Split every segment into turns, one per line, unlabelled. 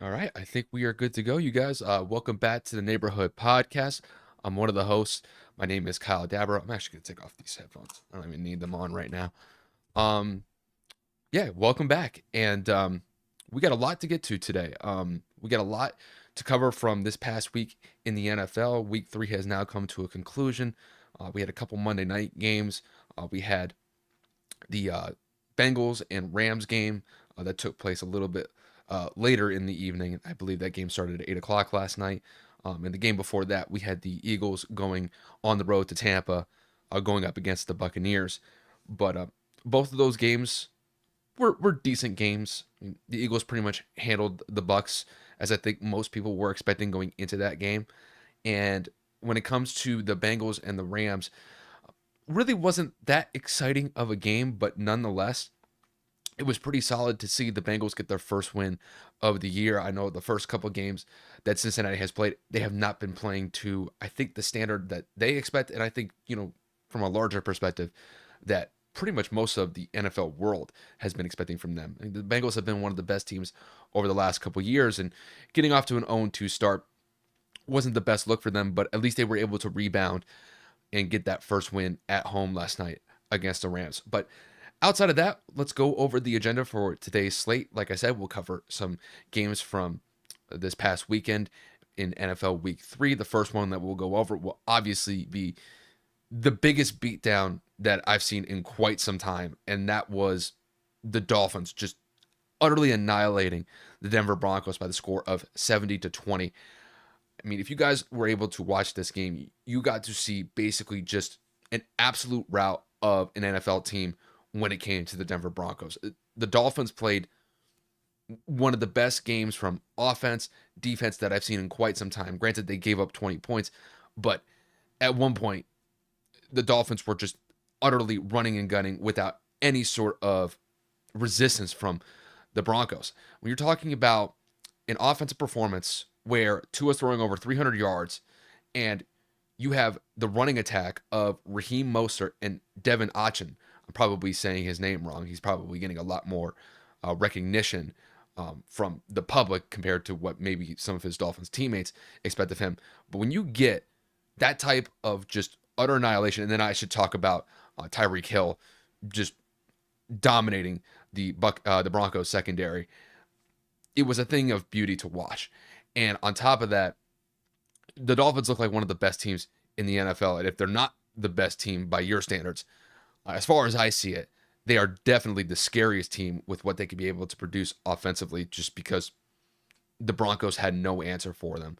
All right, I think we are good to go, you guys. Welcome back to the Neighborhood Podcast. I'm one of the hosts. My name is Kyle Dabber. I'm actually gonna take off these headphones. I don't even need them on right now. Um, yeah, welcome back, and we got a lot to get to today. We got a lot to cover from this past week in the NFL. Week 3 has now come to a conclusion. We had a couple Monday night games. We had the Bengals and Rams game that took place a little bit later in the evening. I believe that game started at 8 o'clock last night. And the game before that, we had the Eagles going on the road to Tampa, going up against the Buccaneers. But both of those games were decent games. I mean, the Eagles pretty much handled the Bucks as I think most people were expecting going into that game. And when it comes to the Bengals and the Rams, really wasn't that exciting of a game, but nonetheless, it was pretty solid to see the Bengals get their first win of the year. I know the first couple games that Cincinnati has played, they have not been playing to, I think, the standard that they expect. And I think, from a larger perspective, that pretty much most of the NFL world has been expecting from them. I mean, the Bengals have been one of the best teams over the last couple years, and getting off to an 0-2 start wasn't the best look for them, but at least they were able to rebound and get that first win at home last night against the Rams. But outside of that, let's go over the agenda for today's slate. Like I said, we'll cover some games from this past weekend in NFL Week 3. The first one that we'll go over will obviously be the biggest beatdown that I've seen in quite some time, and that was the Dolphins just utterly annihilating the Denver Broncos by the score of 70-20. I mean, if you guys were able to watch this game, you got to see basically just an absolute rout of an NFL team when it came to the Denver Broncos. The Dolphins played one of the best games from offense, defense that I've seen in quite some time. Granted, they gave up 20 points, but at one point, the Dolphins were just utterly running and gunning without any sort of resistance from the Broncos. When you're talking about an offensive performance where Tua's throwing over 300 yards and you have the running attack of Raheem Mostert and Devin Achin. I'm probably saying his name wrong. He's probably getting a lot more recognition from the public compared to what maybe some of his Dolphins teammates expect of him. But when you get that type of just utter annihilation, and then I should talk about Tyreek Hill just dominating the Broncos secondary. It was a thing of beauty to watch. And on top of that, the Dolphins look like one of the best teams in the NFL. And if they're not the best team by your standards, as far as I see it, they are definitely the scariest team with what they could be able to produce offensively, just because the Broncos had no answer for them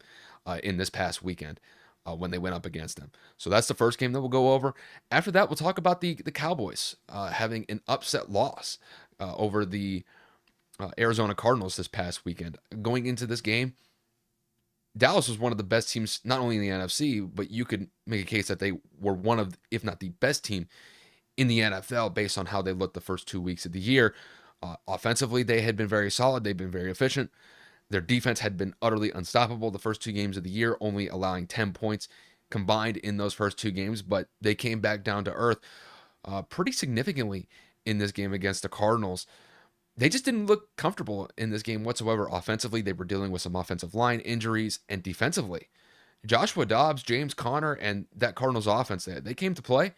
in this past weekend when they went up against them. So that's the first game that we'll go over. After that, we'll talk about the Cowboys having an upset loss over the Arizona Cardinals this past weekend. Going into this game, Dallas was one of the best teams, not only in the NFC, but you could make a case that they were one of, if not the best team in the NFL based on how they looked the first 2 weeks of the year. Offensively, they had been very solid. They've been very efficient. Their defense had been utterly unstoppable the first 2 games of the year, only allowing 10 points combined in those first 2 games, but they came back down to earth pretty significantly in this game against the Cardinals. They just didn't look comfortable in this game whatsoever. Offensively, they were dealing with some offensive line injuries, and defensively, Joshua Dobbs, James Conner, and that Cardinals offense, they came to play,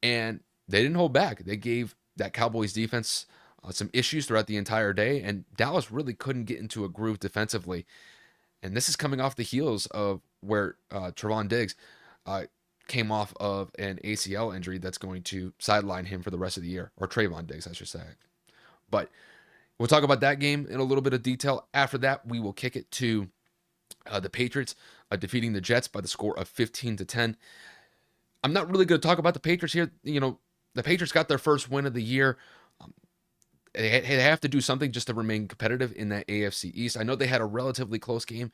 and they didn't hold back. They gave that Cowboys defense some issues throughout the entire day, and Dallas really couldn't get into a groove defensively. And this is coming off the heels of where Trevon Diggs came off of an ACL injury that's going to sideline him for the rest of the year, or Trayvon Diggs, I should say. But we'll talk about that game in a little bit of detail. After that, we will kick it to the Patriots defeating the Jets by the score of 15-10. I'm not really going to talk about the Patriots here. The Patriots got their first win of the year. They have to do something just to remain competitive in that AFC East. I know they had a relatively close game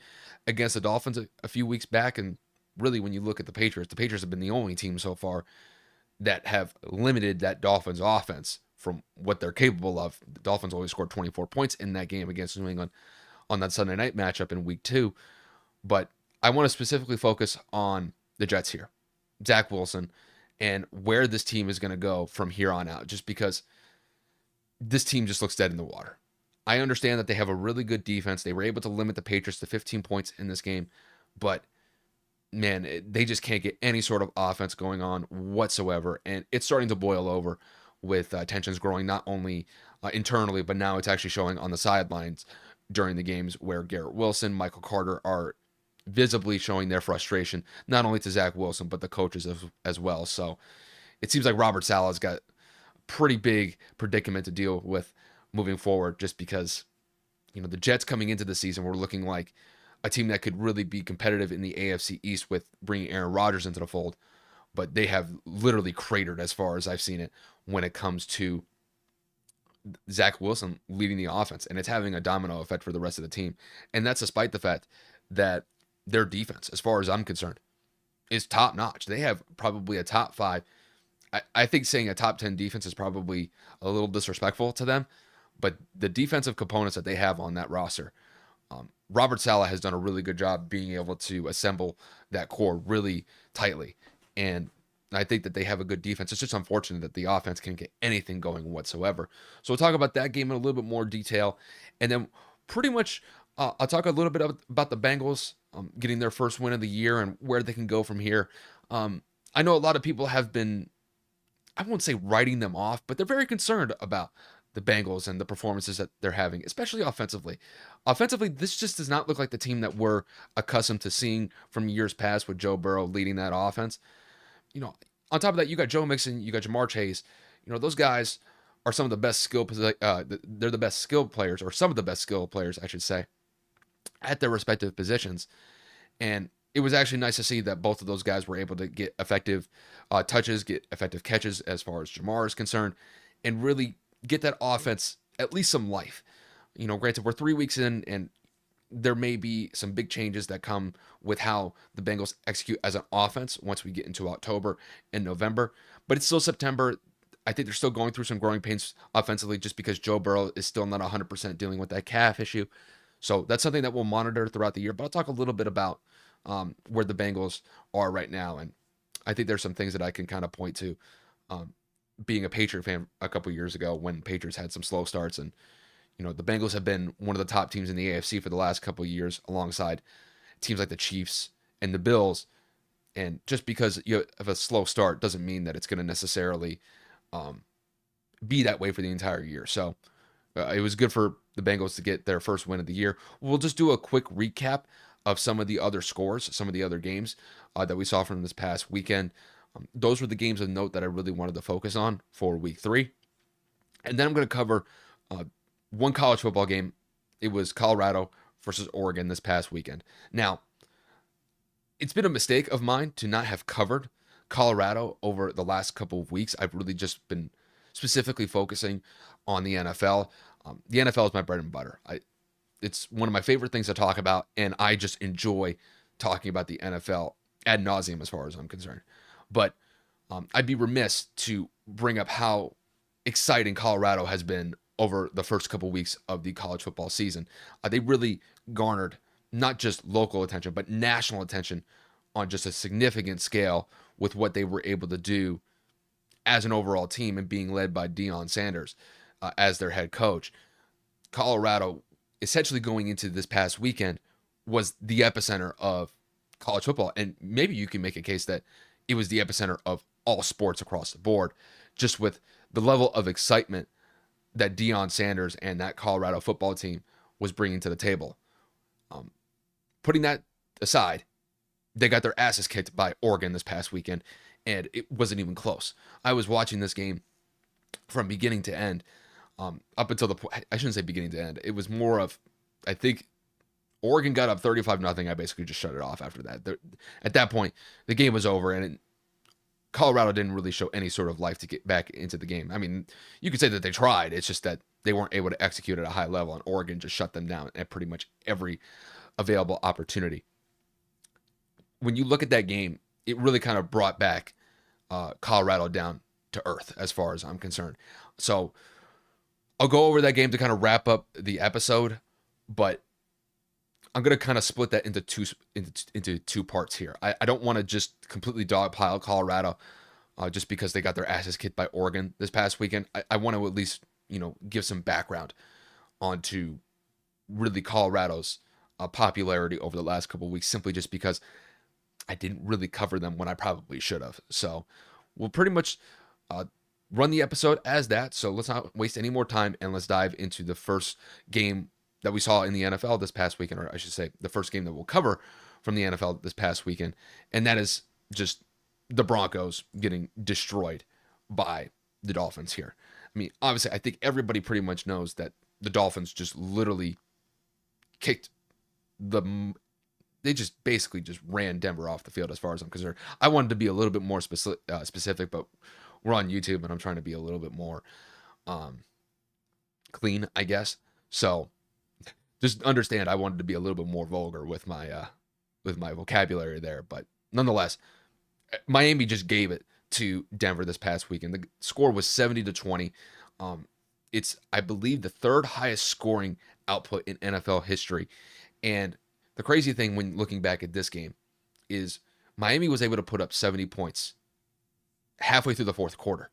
against the Dolphins a few weeks back, and really when you look at the Patriots have been the only team so far that have limited that Dolphins offense from what they're capable of. The Dolphins only scored 24 points in that game against New England on that Sunday night matchup in week 2. But I want to specifically focus on the Jets here, Zach Wilson, and where this team is going to go from here on out, just because this team just looks dead in the water. I understand that they have a really good defense. They were able to limit the Patriots to 15 points in this game, but man, they just can't get any sort of offense going on whatsoever, and it's starting to boil over with tensions growing not only internally, but now it's actually showing on the sidelines during the games where Garrett Wilson, Michael Carter are visibly showing their frustration, not only to Zach Wilson, but the coaches as well. So it seems like Robert Saleh's got a pretty big predicament to deal with moving forward, just because the Jets coming into the season were looking like a team that could really be competitive in the AFC East with bringing Aaron Rodgers into the fold, but they have literally cratered as far as I've seen it when it comes to Zach Wilson leading the offense, and it's having a domino effect for the rest of the team. And that's despite the fact that their defense, as far as I'm concerned, is top notch. They have probably a top five. I think saying a top 10 defense is probably a little disrespectful to them, but the defensive components that they have on that roster, Robert Saleh has done a really good job being able to assemble that core really tightly. And I think that they have a good defense. It's just unfortunate that the offense can't get anything going whatsoever. So we'll talk about that game in a little bit more detail. And then pretty much I'll talk a little bit about the Bengals getting their first win of the year and where they can go from here. I know a lot of people have been, I won't say writing them off, but they're very concerned about the Bengals and the performances that they're having, especially offensively. Offensively, this just does not look like the team that we're accustomed to seeing from years past with Joe Burrow leading that offense. On top of that, you got Joe Mixon, you got Jamar Chase. Those guys are some of the best they're the best skilled players, or some of the best skilled players, I should say, at their respective positions. And it was actually nice to see that both of those guys were able to get effective touches, get effective catches as far as Jamar is concerned, and really get that offense at least some life. Granted, we're 3 weeks in, and there may be some big changes that come with how the Bengals execute as an offense once we get into October and November. But it's still September. I think they're still going through some growing pains offensively just because Joe Burrow is still not 100% dealing with that calf issue. So that's something that we'll monitor throughout the year. But I'll talk a little bit about where the Bengals are right now. And I think there's some things that I can kind of point to. Being a Patriot fan a couple years ago when Patriots had some slow starts, and the Bengals have been one of the top teams in the AFC for the last couple of years alongside teams like the Chiefs and the Bills. And just because you have a slow start doesn't mean that it's going to necessarily be that way for the entire year. So it was good for the Bengals to get their first win of the year. We'll just do a quick recap of some of the other scores, some of the other games that we saw from this past weekend. Those were the games of note that I really wanted to focus on for week 3. And then I'm going to cover one college football game. It was Colorado versus Oregon this past weekend. Now, it's been a mistake of mine to not have covered Colorado over the last couple of weeks. I've really just been specifically focusing on the NFL. The NFL is my bread and butter. It's one of my favorite things to talk about, and I just enjoy talking about the NFL ad nauseum as far as I'm concerned. But I'd be remiss to bring up how exciting Colorado has been over the first couple weeks of the college football season. They really garnered not just local attention, but national attention on just a significant scale with what they were able to do as an overall team and being led by Deion Sanders as their head coach. Colorado, essentially going into this past weekend, was the epicenter of college football. And maybe you can make a case that it was the epicenter of all sports across the board, just with the level of excitement that Deion Sanders and that Colorado football team was bringing to the table. Putting that aside, they got their asses kicked by Oregon this past weekend, and it wasn't even close. I was watching this game from beginning to end, up until the point, I shouldn't say beginning to end. It was more of, I think, Oregon got up 35-0. I basically just shut it off after that. At that point, the game was over, and Colorado didn't really show any sort of life to get back into the game. I mean, you could say that they tried. It's just that they weren't able to execute at a high level, and Oregon just shut them down at pretty much every available opportunity. When you look at that game, it really kind of brought back Colorado down to earth as far as I'm concerned. So I'll go over that game to kind of wrap up the episode, but I'm going to kind of split that into two parts here. I don't want to just completely dogpile Colorado just because they got their asses kicked by Oregon this past weekend. I want to at least, give some background onto really Colorado's popularity over the last couple of weeks, simply just because I didn't really cover them when I probably should have. So we'll pretty much uh, run the episode as that. So let's not waste any more time, and let's dive into the first game that we saw in the NFL this past weekend, or I should say the first game that we'll cover from the NFL this past weekend. And that is just the Broncos getting destroyed by the Dolphins here. I mean, obviously, I think everybody pretty much knows that the Dolphins just literally kicked the they just basically just ran Denver off the field as far as I'm concerned. I wanted to be a little bit more specific, but we're on YouTube and I'm trying to be a little bit more um, clean, I guess. So just understand I wanted to be a little bit more vulgar with my vocabulary there, but nonetheless, Miami just gave it to Denver this past weekend. The score was 70-20. It's, I believe, the third highest scoring output in NFL history. And the crazy thing when looking back at this game is Miami was able to put up 70 points halfway through the fourth quarter.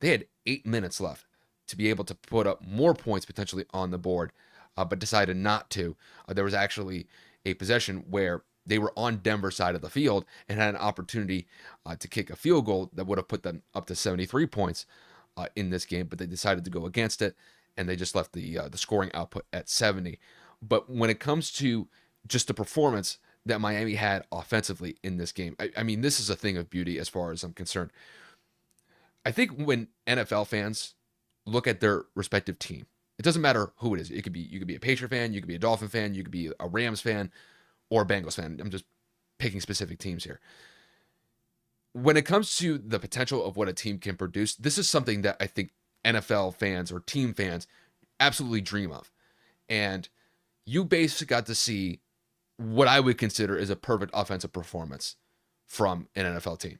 They had 8 minutes left to be able to put up more points potentially on the board, but decided not to. There was actually a possession where they were on Denver's side of the field and had an opportunity to kick a field goal that would have put them up to 73 points in this game, but they decided to go against it, and they just left the scoring output at 70. But when it comes to just the performance that Miami had offensively in this game, I mean, this is a thing of beauty as far as I'm concerned. I think when NFL fans look at their respective team, it doesn't matter who it is. It could be, you could be a Patriot fan, you could be a Dolphin fan, you could be a Rams fan, or a Bengals fan. I'm just picking specific teams here. When it comes to the potential of what a team can produce, this is something that I think NFL fans or team fans absolutely dream of. And you basically got to see what I would consider is a perfect offensive performance from an NFL team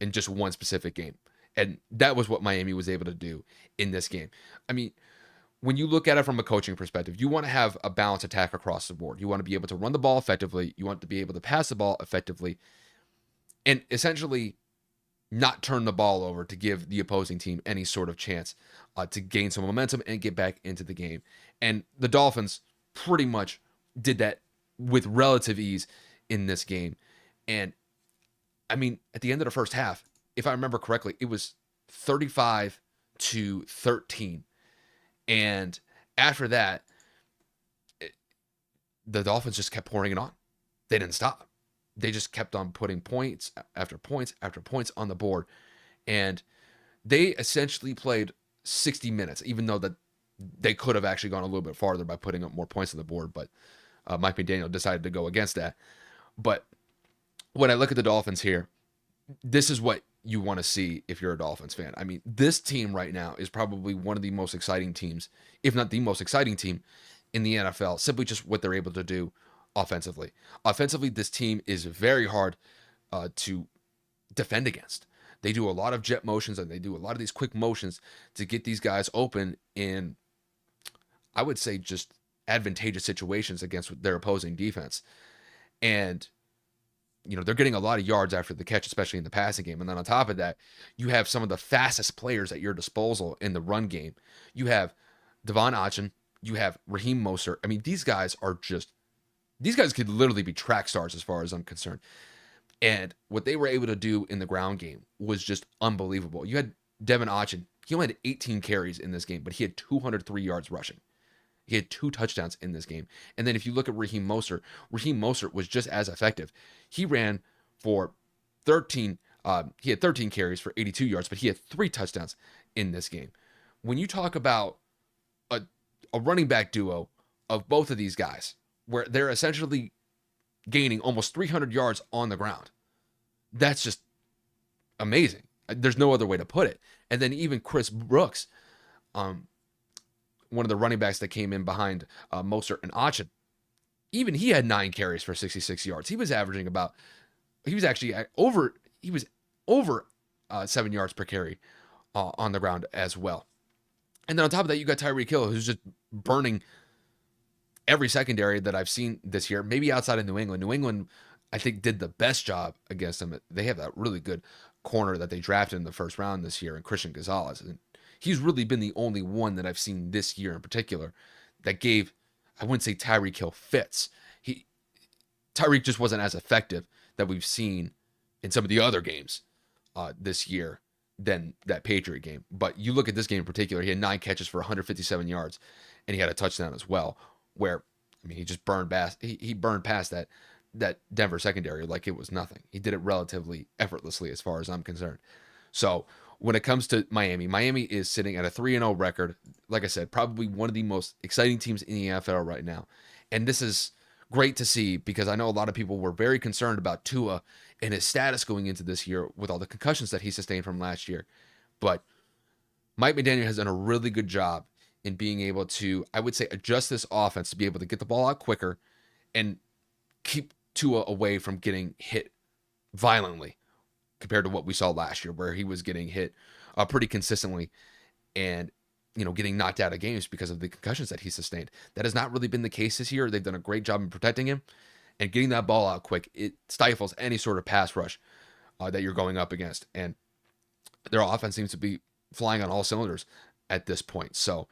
in just one specific game. And that was what Miami was able to do in this game. I mean, when you look at it from a coaching perspective, you want to have a balanced attack across the board. You want to be able to run the ball effectively. You want to be able to pass the ball effectively, and essentially not turn the ball over to give the opposing team any sort of chance to gain some momentum and get back into the game. And the Dolphins pretty much did that with relative ease in this game. And I mean, at the end of the first half, if I remember correctly, it was 35-13. And after that, the Dolphins just kept pouring it on. They didn't stop. They just kept on putting points after points after points on the board. And they essentially played 60 minutes, even though that they could have actually gone a little bit farther by putting up more points on the board. But Mike McDaniel decided to go against that. But when I look at the Dolphins here, this is what you want to see if you're a Dolphins fan. I mean, this team right now is probably one of the most exciting teams, if not the most exciting team in the NFL, simply just what they're able to do offensively. Offensively, this team is very hard to defend against. They do a lot of jet motions and they do a lot of these quick motions to get these guys open in, I would say, just advantageous situations against their opposing defense. And you know, they're getting a lot of yards after the catch, especially in the passing game. And then on top of that, you have some of the fastest players at your disposal in the run game. You have Devon Achane, you have Raheem Mostert. I mean, these guys could literally be track stars as far as I'm concerned. And what they were able to do in the ground game was just unbelievable. You had Devon Achane. He only had 18 carries in this game, but he had 203 yards rushing. He had 2 touchdowns in this game. And then if you look at Raheem Mostert was just as effective. He ran for 13, he had 13 carries for 82 yards, but he had 3 touchdowns in this game. When you talk about a running back duo of both of these guys, where they're essentially gaining almost 300 yards on the ground, that's just amazing. There's no other way to put it. And then even Chris Brooks, one of the running backs that came in behind Mostert and Achane, even he had 9 carries for 66 yards. He was over 7 yards per carry on the ground as well. And then on top of that, you got Tyreek Hill, who's just burning every secondary that I've seen this year, maybe outside of New England. New England, I think, did the best job against them. They have that really good corner that they drafted in the first round this year, and Christian Gonzalez. And he's really been the only one that I've seen this year in particular that gave, I wouldn't say Tyreek Hill fits. Tyreek just wasn't as effective that we've seen in some of the other games this year than that Patriot game. But you look at this game in particular, he had 9 catches for 157 yards, and he had a touchdown as well, where, I mean, he just burned past, he burned past that Denver secondary like it was nothing. He did it relatively effortlessly as far as I'm concerned. So when it comes to Miami, Miami is sitting at a 3-0 record. Like I said, probably one of the most exciting teams in the NFL right now. And this is great to see because I know a lot of people were very concerned about Tua and his status going into this year with all the concussions that he sustained from last year. But Mike McDaniel has done a really good job in being able to, I would say, adjust this offense to be able to get the ball out quicker and keep Tua away from getting hit violently compared to what we saw last year, where he was getting hit pretty consistently and, you know, getting knocked out of games because of the concussions that he sustained. That has not really been the case this year. They've done a great job in protecting him and getting that ball out quick. It stifles any sort of pass rush that you're going up against. And their offense seems to be flying on all cylinders at this point. So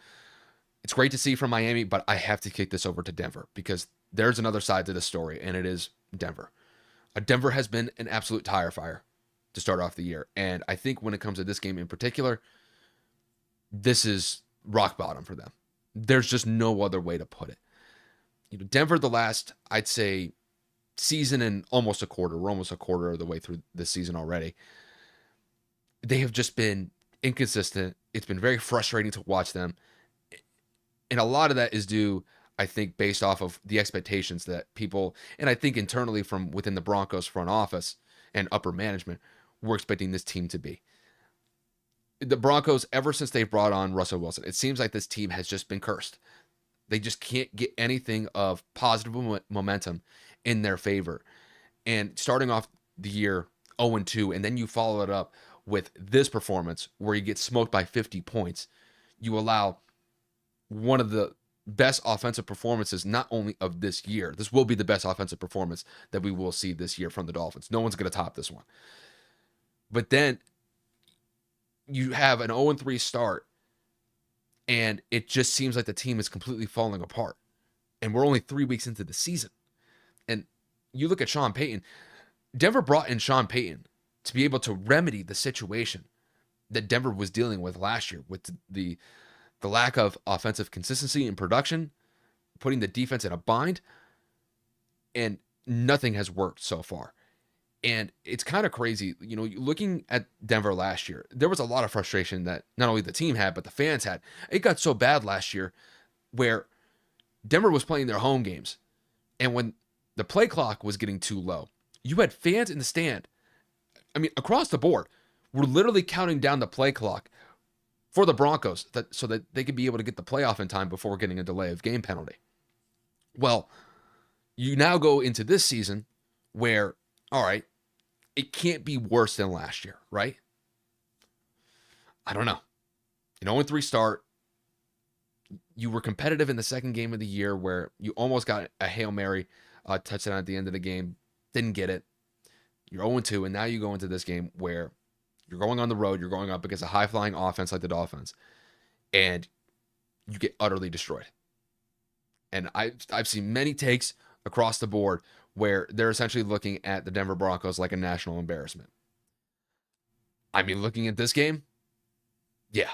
it's great to see from Miami, but I have to kick this over to Denver because there's another side to the story, and it is Denver. Denver has been an absolute tire fire to start off the year. And I think when it comes to this game in particular, this is rock bottom for them. There's just no other way to put it. You know, Denver, the last, I'd say, season and almost a quarter, we're almost a quarter of the way through this season already, they have just been inconsistent. It's been very frustrating to watch them. And a lot of that is due, I think, based off of the expectations that people, and I think internally from within the Broncos front office and upper management, we're expecting this team to be. The Broncos, ever since they've brought on Russell Wilson, it seems like this team has just been cursed. They just can't get anything of positive momentum in their favor. And starting off the year 0-2, and then you follow it up with this performance where you get smoked by 50 points, you allow one of the best offensive performances, not only of this year. This will be the best offensive performance that we will see this year from the Dolphins. No one's going to top this one. But then you have an 0-3 start, and it just seems like the team is completely falling apart. And we're only 3 weeks into the season. And you look at Sean Payton. Denver brought in Sean Payton to be able to remedy the situation that Denver was dealing with last year with the lack of offensive consistency in production, putting the defense in a bind, and nothing has worked so far. And it's kind of crazy, you know, looking at Denver last year, there was a lot of frustration that not only the team had, but the fans had. It got so bad last year where Denver was playing their home games. And when the play clock was getting too low, you had fans in the stand. I mean, across the board, were literally counting down the play clock for the Broncos so that they could be able to get the playoff in time before getting a delay of game penalty. Well, you now go into this season where, all right, it can't be worse than last year, right? I don't know. An 0-3 start. You were competitive in the second game of the year where you almost got a Hail Mary touchdown at the end of the game. Didn't get it. You're 0-2, and now you go into this game where you're going on the road. You're going up against a high-flying offense like the Dolphins, and you get utterly destroyed. And I've seen many takes across the board where they're essentially looking at the Denver Broncos like a national embarrassment. I mean, looking at this game, yeah,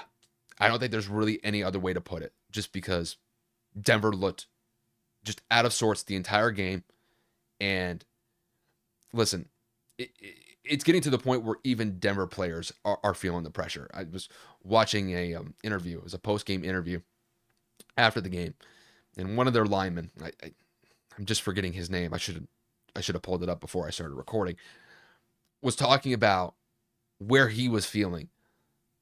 I don't think there's really any other way to put it, just because Denver looked just out of sorts the entire game. And listen, it's getting to the point where even Denver players are feeling the pressure. I was watching a interview. It was a post-game interview after the game, and one of their linemen, I'm just forgetting his name. I should have pulled it up before I started recording, was talking about where he was feeling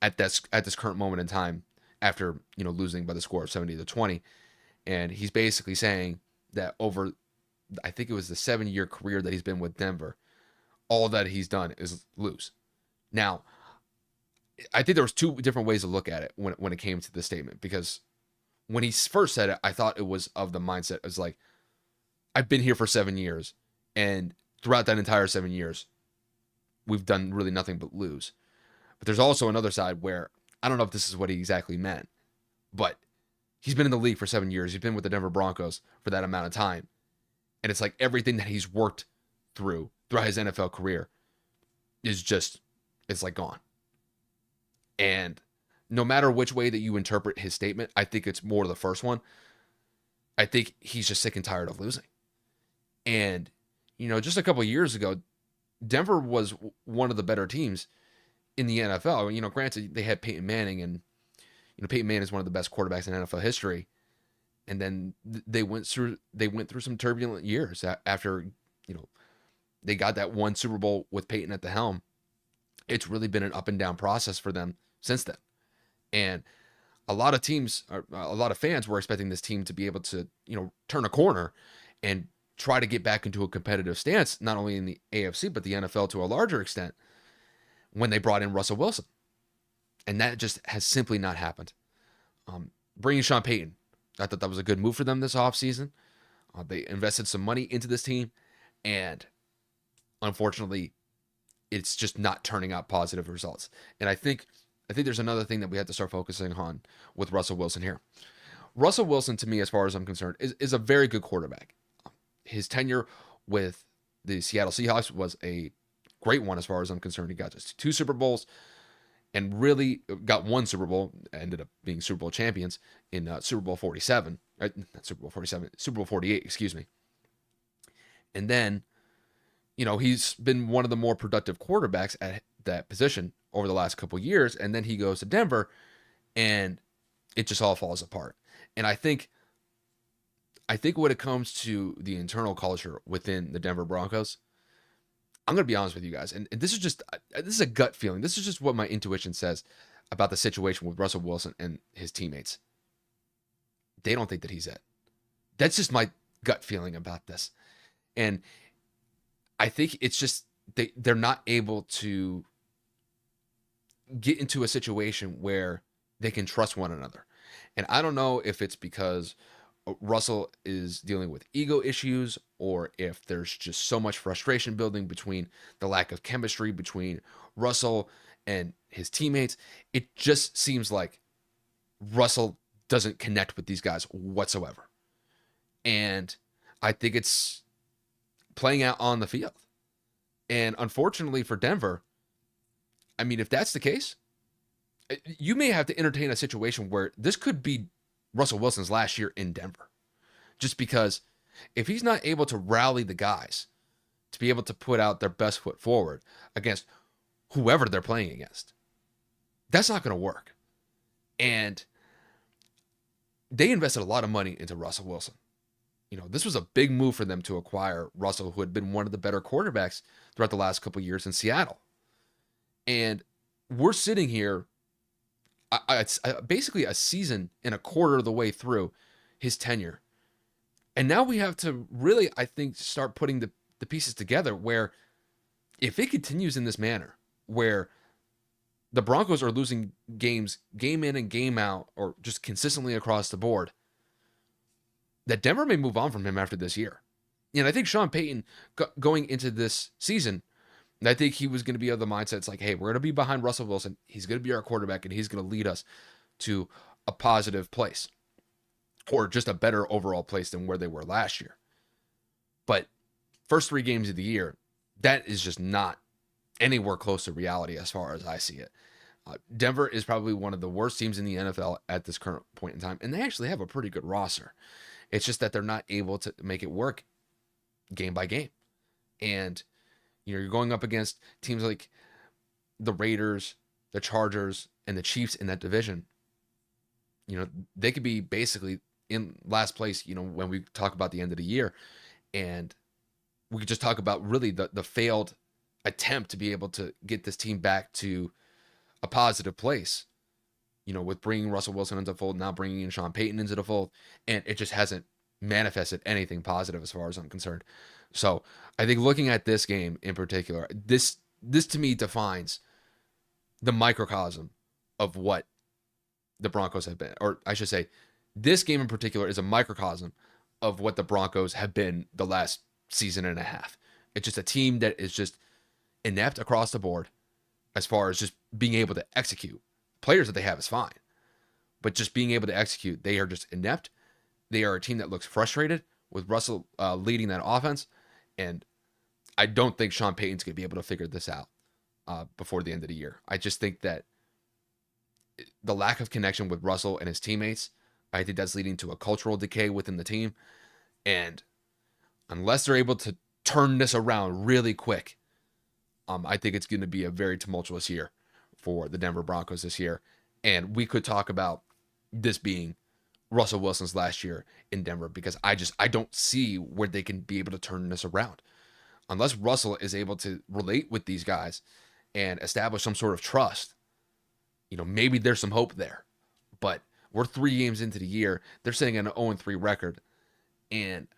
at this current moment in time after, you know, losing by the score of 70-20. And he's basically saying that over, I think it was the 7-year career that he's been with Denver, all that he's done is lose. Now, I think there was two different ways to look at it when it came to the statement, because when he first said it, I thought it was of the mindset. It was like, I've been here for 7 years, and throughout that entire 7 years, we've done really nothing but lose. But there's also another side where I don't know if this is what he exactly meant, but He's been in the league for 7 years. He's been with the Denver Broncos for that amount of time. And it's like everything that he's worked throughout his NFL career is just, it's like gone. And no matter which way that you interpret his statement, I think it's more the first one. I think he's just sick and tired of losing. And, just a couple of years ago, Denver was one of the better teams in the NFL. Granted, they had Peyton Manning, and, Peyton Manning is one of the best quarterbacks in NFL history. And then they went through some turbulent years after, they got that one Super Bowl with Peyton at the helm. It's really been an up and down process for them since then. And a lot of fans were expecting this team to be able to, turn a corner and try to get back into a competitive stance, not only in the AFC, but the NFL to a larger extent when they brought in Russell Wilson. And that just has simply not happened. Bringing Sean Payton, I thought that was a good move for them this offseason. They invested some money into this team, and unfortunately, it's just not turning out positive results. And I think there's another thing that we have to start focusing on with Russell Wilson here. Russell Wilson, to me, as far as I'm concerned, is a very good quarterback. His tenure with the Seattle Seahawks was a great one as far as I'm concerned. He got just 2 Super Bowls and really got 1 Super Bowl, ended up being Super Bowl champions in Super Bowl 47. Not Super Bowl 47, Super Bowl 48, excuse me. And then, he's been one of the more productive quarterbacks at that position over the last couple of years. And then he goes to Denver, and it just all falls apart. And I think when it comes to the internal culture within the Denver Broncos, I'm going to be honest with you guys. And this is a gut feeling. This is just what my intuition says about the situation with Russell Wilson and his teammates. They don't think that he's it. That's just my gut feeling about this. And I think it's just they're not able to get into a situation where they can trust one another. And I don't know if it's because Russell is dealing with ego issues, or if there's just so much frustration building between the lack of chemistry between Russell and his teammates. It just seems like Russell doesn't connect with these guys whatsoever. And I think it's playing out on the field. And unfortunately for Denver, I mean, if that's the case, you may have to entertain a situation where this could be Russell Wilson's last year in Denver. Just because if he's not able to rally the guys to be able to put out their best foot forward against whoever they're playing against, that's not going to work. And they invested a lot of money into Russell Wilson. This was a big move for them to acquire Russell, who had been one of the better quarterbacks throughout the last couple of years in Seattle. And we're sitting here basically a season and a quarter of the way through his tenure. And now we have to really, I think, start putting the pieces together where if it continues in this manner, where the Broncos are losing games game in and game out, or just consistently across the board, that Denver may move on from him after this year. And I think Sean Payton going into this season, I think he was going to be of the mindset, it's like, hey, we're going to be behind Russell Wilson. He's going to be our quarterback, and he's going to lead us to a positive place, or just a better overall place than where they were last year. But first 3 games of the year, that is just not anywhere close to reality as far as I see it. Denver is probably one of the worst teams in the NFL at this current point in time, and they actually have a pretty good roster. It's just that they're not able to make it work game by game. And you're going up against teams like the Raiders, the Chargers, and the Chiefs in that division. They could be basically in last place, when we talk about the end of the year. And we could just talk about really the failed attempt to be able to get this team back to a positive place, with bringing Russell Wilson into the fold, now bringing in Sean Payton into the fold, and it just hasn't manifested anything positive as far as I'm concerned. So I think looking at this game in particular, this to me defines the microcosm of what the Broncos have been. Or I should say, this game in particular is a microcosm of what the Broncos have been the last season and a half. It's just a team that is just inept across the board as far as just being able to execute. Players that they have is fine. but just being able to execute, they are just inept. They are a team that looks frustrated with Russell leading that offense, and I don't think Sean Payton's going to be able to figure this out before the end of the year. I just think that the lack of connection with Russell and his teammates, I think that's leading to a cultural decay within the team. And unless they're able to turn this around really quick, I think it's going to be a very tumultuous year for the Denver Broncos this year. And we could talk about this being Russell Wilson's last year in Denver, because I don't see where they can be able to turn this around. Unless Russell is able to relate with these guys and establish some sort of trust, maybe there's some hope there. But we're 3 games into the year. They're sitting at an 0-3 record. And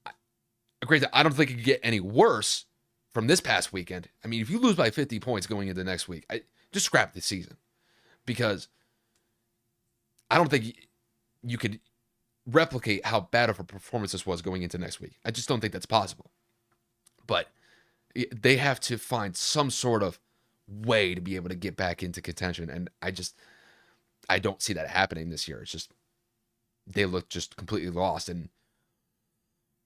I don't think it could get any worse from this past weekend. I mean, if you lose by 50 points going into next week, just scrap the season. Because I don't think you could replicate how bad of a performance this was going into next week. I just don't think that's possible. But they have to find some sort of way to be able to get back into contention. And I don't see that happening this year. It's just, they look just completely lost, and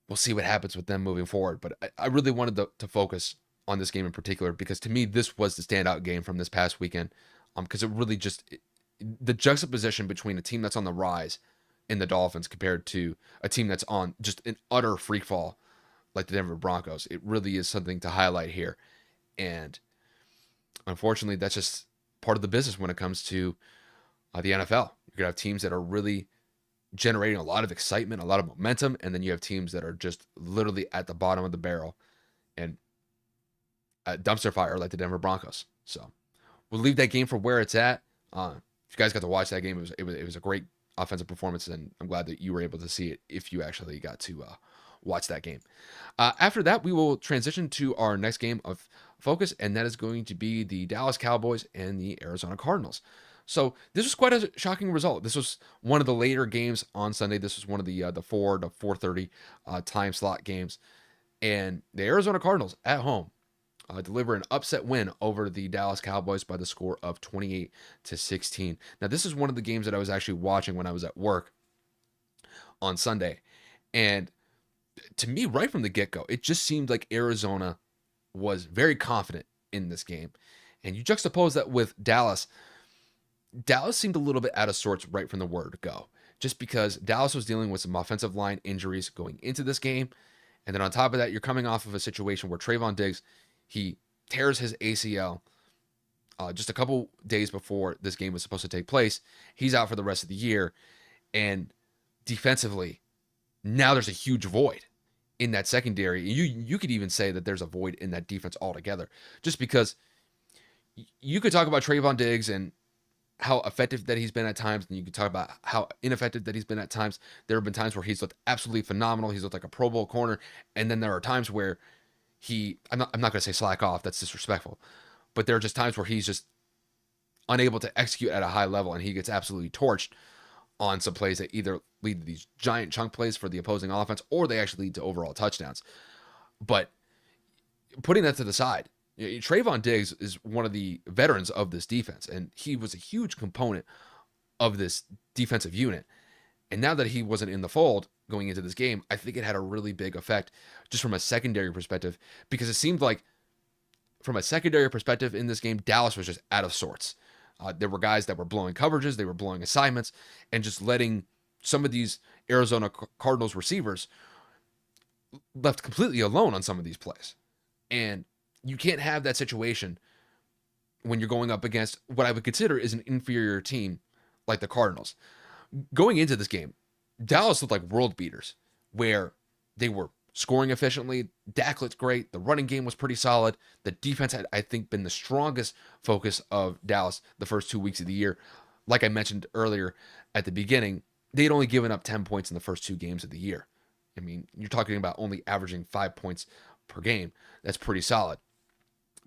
we'll see what happens with them moving forward. But I really wanted to focus on this game in particular, because to me, this was the standout game from this past weekend. Because it really the juxtaposition between a team that's on the rise in the Dolphins compared to a team that's on just an utter freak fall like the Denver Broncos, it really is something to highlight here. And unfortunately, that's just part of the business when it comes to the NFL. You're going to have teams that are really generating a lot of excitement, a lot of momentum, and then you have teams that are just literally at the bottom of the barrel and a dumpster fire like the Denver Broncos. So we'll leave that game for where it's at. If you guys got to watch that game, it was a great offensive performance, and I'm glad that you were able to see it if you actually got to watch that game. After that, we will transition to our next game of focus, and that is going to be the Dallas Cowboys and the Arizona Cardinals. So this was quite a shocking result. This was one of the later games on Sunday. This was one of the 4 to 4:30 time slot games, and the Arizona Cardinals at home deliver an upset win over the Dallas Cowboys by the score of 28-16. Now, this is one of the games that I was actually watching when I was at work on Sunday, and to me, right from the get-go, it just seemed like Arizona was very confident in this game. And you juxtapose that with Dallas. Dallas seemed a little bit out of sorts right from the word go, just because Dallas was dealing with some offensive line injuries going into this game. And then on top of that, you're coming off of a situation where Trayvon Diggs, he tears his ACL just a couple days before this game was supposed to take place. He's out for the rest of the year. And defensively, now there's a huge void in that secondary. You could even say that there's a void in that defense altogether, just because you could talk about Trayvon Diggs and how effective that he's been at times, and you could talk about how ineffective that he's been at times. There have been times where he's looked absolutely phenomenal. He's looked like a Pro Bowl corner. And then there are times where I'm not going to say slack off. That's disrespectful. But there are just times where he's just unable to execute at a high level, and he gets absolutely torched on some plays that either lead to these giant chunk plays for the opposing offense, or they actually lead to overall touchdowns. But putting that to the side, Trayvon Diggs is one of the veterans of this defense, and he was a huge component of this defensive unit. And now that he wasn't in the fold going into this game, I think it had a really big effect just from a secondary perspective, because it seemed like from a secondary perspective in this game, Dallas was just out of sorts. There were guys that were blowing coverages, they were blowing assignments, and just letting some of these Arizona Cardinals receivers left completely alone on some of these plays. And you can't have that situation when you're going up against what I would consider is an inferior team like the Cardinals. Going into this game, Dallas looked like world beaters, where they were scoring efficiently. Dak looked great. The running game was pretty solid. The defense had, I think, been the strongest focus of Dallas the first 2 weeks of the year. Like I mentioned earlier at the beginning, they'd only given up 10 points in the first 2 games of the year. I mean, you're talking about only averaging 5 points per game. That's pretty solid.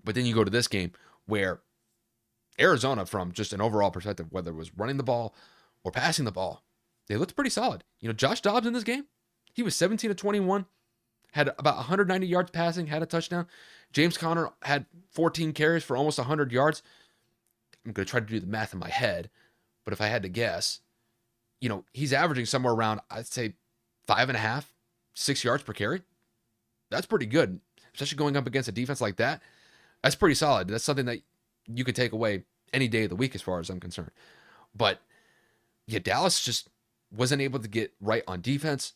But then you go to this game where Arizona, from just an overall perspective, whether it was running the ball or passing the ball, they looked pretty solid. Josh Dobbs in this game, he was 17 of 21, had about 190 yards passing, had a touchdown. James Conner had 14 carries for almost 100 yards. I'm going to try to do the math in my head, but if I had to guess, he's averaging somewhere around, I'd say, 5.5, 6 yards per carry. That's pretty good, especially going up against a defense like that. That's pretty solid. That's something that you could take away any day of the week as far as I'm concerned. But yeah, Dallas just wasn't able to get right on defense.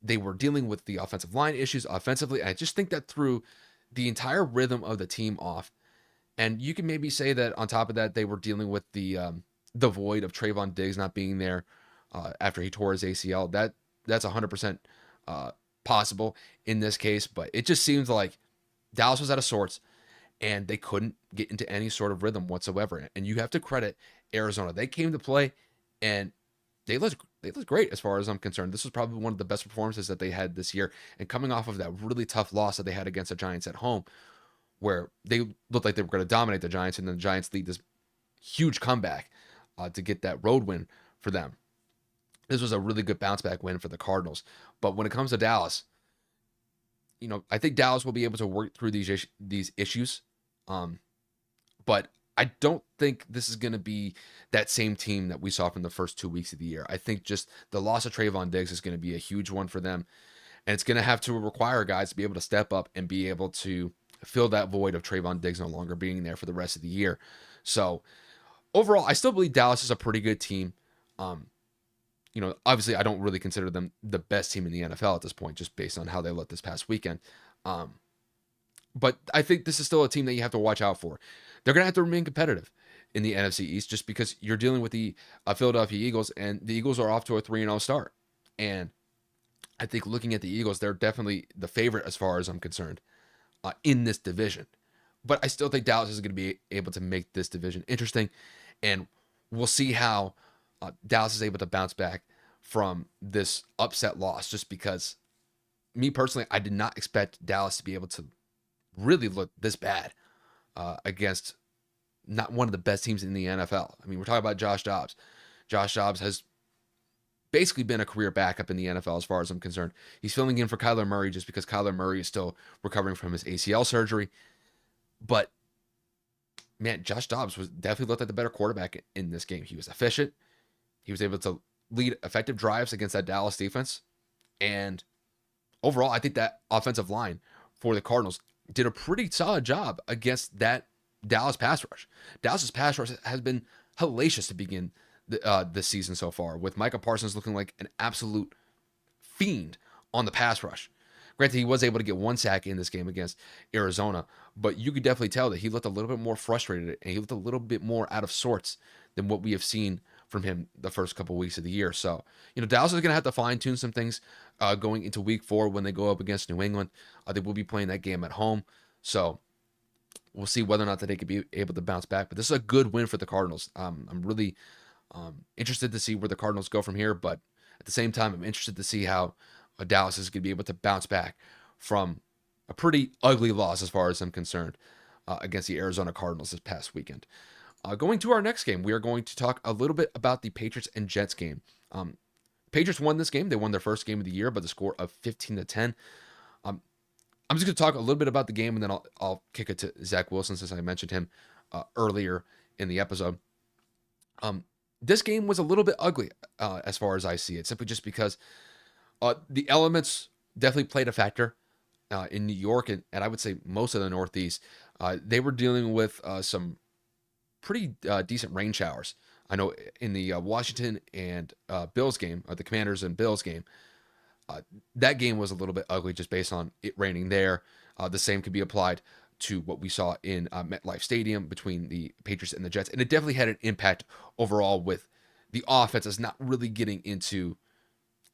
They were dealing with the offensive line issues offensively. I just think that threw the entire rhythm of the team off. And you can maybe say that on top of that, they were dealing with the void of Trayvon Diggs not being there after he tore his ACL. That's 100% possible in this case, but it just seems like Dallas was out of sorts and they couldn't get into any sort of rhythm whatsoever. And you have to credit Arizona. They came to play and they looked great as far as I'm concerned. This was probably one of the best performances that they had this year. And coming off of that really tough loss that they had against the Giants at home, where they looked like they were going to dominate the Giants, and then the Giants lead this huge comeback to get that road win for them. This was a really good bounce back win for the Cardinals. But when it comes to Dallas, I think Dallas will be able to work through these issues. But I don't think this is going to be that same team that we saw from the first 2 weeks of the year. I think just the loss of Trayvon Diggs is going to be a huge one for them. And it's going to have to require guys to be able to step up and be able to fill that void of Trayvon Diggs no longer being there for the rest of the year. So overall, I still believe Dallas is a pretty good team. Obviously I don't really consider them the best team in the NFL at this point, just based on how they looked this past weekend. But I think this is still a team that you have to watch out for. They're going to have to remain competitive in the NFC East just because you're dealing with the Philadelphia Eagles, and the Eagles are off to a 3-0 start. And I think looking at the Eagles, they're definitely the favorite as far as I'm concerned in this division. But I still think Dallas is going to be able to make this division interesting, and we'll see how Dallas is able to bounce back from this upset loss, just because me personally, I did not expect Dallas to be able to really look this bad against not one of the best teams in the NFL. I mean, we're talking about Josh Dobbs. Josh Dobbs has basically been a career backup in the NFL as far as I'm concerned. He's filling in for Kyler Murray just because Kyler Murray is still recovering from his ACL surgery. But man, Josh Dobbs was definitely looked like the better quarterback in this game. He was efficient. He was able to lead effective drives against that Dallas defense. And overall, I think that offensive line for the Cardinals did a pretty solid job against that Dallas pass rush. Dallas's pass rush has been hellacious to begin this season so far, with Micah Parsons looking like an absolute fiend on the pass rush. Granted, he was able to get one sack in this game against Arizona, but you could definitely tell that he looked a little bit more frustrated and he looked a little bit more out of sorts than what we have seen from him the first couple of weeks of the year. So, Dallas is going to have to fine-tune some things going into week 4 when they go up against New England. They will be playing that game at home. So we'll see whether or not that they could be able to bounce back. But this is a good win for the Cardinals. I'm really interested to see where the Cardinals go from here. But at the same time, I'm interested to see how Dallas is going to be able to bounce back from a pretty ugly loss as far as I'm concerned against the Arizona Cardinals this past weekend. Going to our next game, we are going to talk a little bit about the Patriots and Jets game. Patriots won this game. They won their first game of the year by the score of 15-10. I'm just going to talk a little bit about the game, and then I'll kick it to Zach Wilson since I mentioned him earlier in the episode. This game was a little bit ugly as far as I see it, simply just because the elements definitely played a factor in New York, and I would say most of the Northeast. They were dealing with some pretty decent rain showers. I know in the Washington and Bills game, or the Commanders and Bills game, that game was a little bit ugly just based on it raining there. The same could be applied to what we saw in MetLife Stadium between the Patriots and the Jets. And it definitely had an impact overall with the offenses not really getting into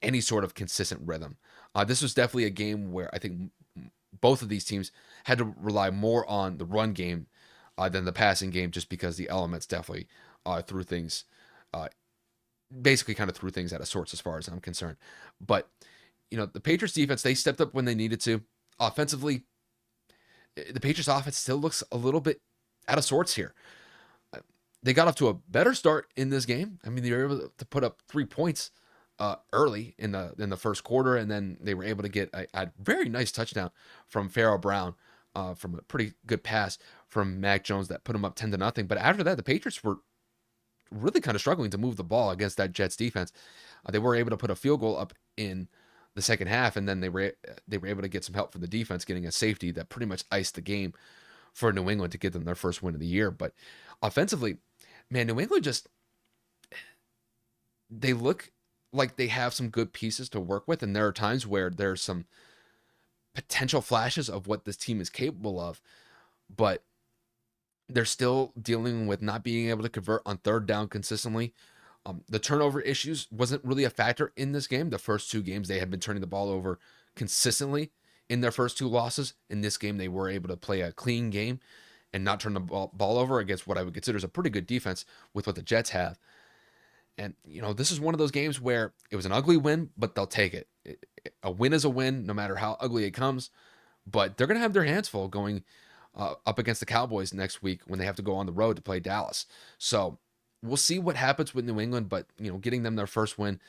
any sort of consistent rhythm. This was definitely a game where I think both of these teams had to rely more on the run game than the passing game, just because the elements definitely threw things, basically kind of threw things out of sorts as far as I'm concerned. But, the Patriots defense, they stepped up when they needed to. Offensively, the Patriots offense still looks a little bit out of sorts here. They got off to a better start in this game. I mean, they were able to put up 3 points early in the first quarter, and then they were able to get a very nice touchdown from Pharaoh Brown from a pretty good pass from Mac Jones that put them up 10-0. But after that, the Patriots were really kind of struggling to move the ball against that Jets defense. They were able to put a field goal up in the second half, and then they were able to get some help from the defense, getting a safety that pretty much iced the game for New England to get them their first win of the year. But offensively, man, New England just, they look like they have some good pieces to work with, and there are times where there's some potential flashes of what this team is capable of, but they're still dealing with not being able to convert on third down consistently. The turnover issues wasn't really a factor in this game. The first two games, they had been turning the ball over consistently in their first two losses. In this game, they were able to play a clean game and not turn the ball over against what I would consider is a pretty good defense with what the Jets have. And, this is one of those games where it was an ugly win, but they'll take it. A win is a win, no matter how ugly it comes. But they're going to have their hands full going up against the Cowboys next week when they have to go on the road to play Dallas. So we'll see what happens with New England, but, getting them their first win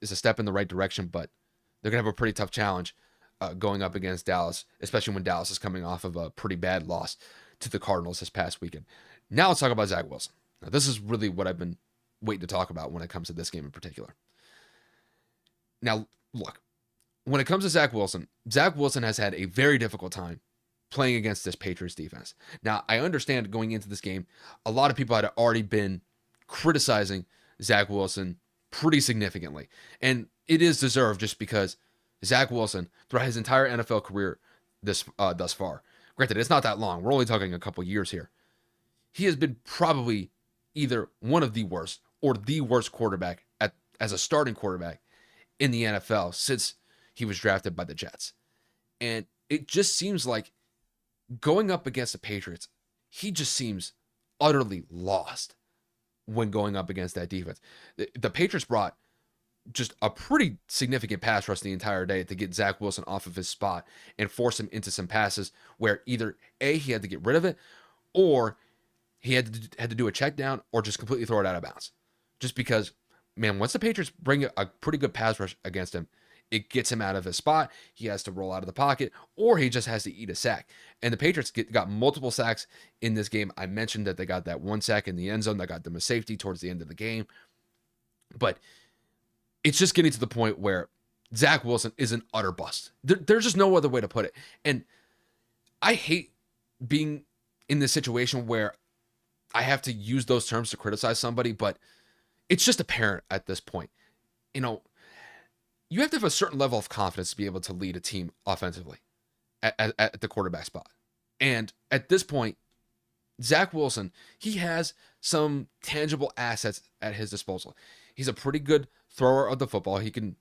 is a step in the right direction, but they're going to have a pretty tough challenge going up against Dallas, especially when Dallas is coming off of a pretty bad loss to the Cardinals this past weekend. Now let's talk about Zach Wilson. Now, this is really what I've been waiting to talk about when it comes to this game in particular. Now, look, when it comes to Zach Wilson has had a very difficult time playing against this Patriots defense. Now, I understand going into this game, a lot of people had already been criticizing Zach Wilson pretty significantly. And it is deserved just because Zach Wilson, throughout his entire NFL career thus far, granted, it's not that long. We're only talking a couple years here. He has been probably either one of the worst or the worst quarterback as a starting quarterback in the NFL since he was drafted by the Jets. And it just seems like going up against the Patriots, he just seems utterly lost when going up against that defense. The Patriots brought just a pretty significant pass rush the entire day to get Zach Wilson off of his spot and force him into some passes where either A, he had to get rid of it, or he had to do a check down or just completely throw it out of bounds. Just because, man, once the Patriots bring a pretty good pass rush against him, it gets him out of his spot. He has to roll out of the pocket, or he just has to eat a sack. And the Patriots got multiple sacks in this game. I mentioned that they got that one sack in the end zone that got them a safety towards the end of the game. But it's just getting to the point where Zach Wilson is an utter bust. There's just no other way to put it. And I hate being in this situation where I have to use those terms to criticize somebody, but it's just apparent at this point. You have to have a certain level of confidence to be able to lead a team offensively at the quarterback spot. And at this point, Zach Wilson, he has some tangible assets at his disposal. He's a pretty good thrower of the football. He could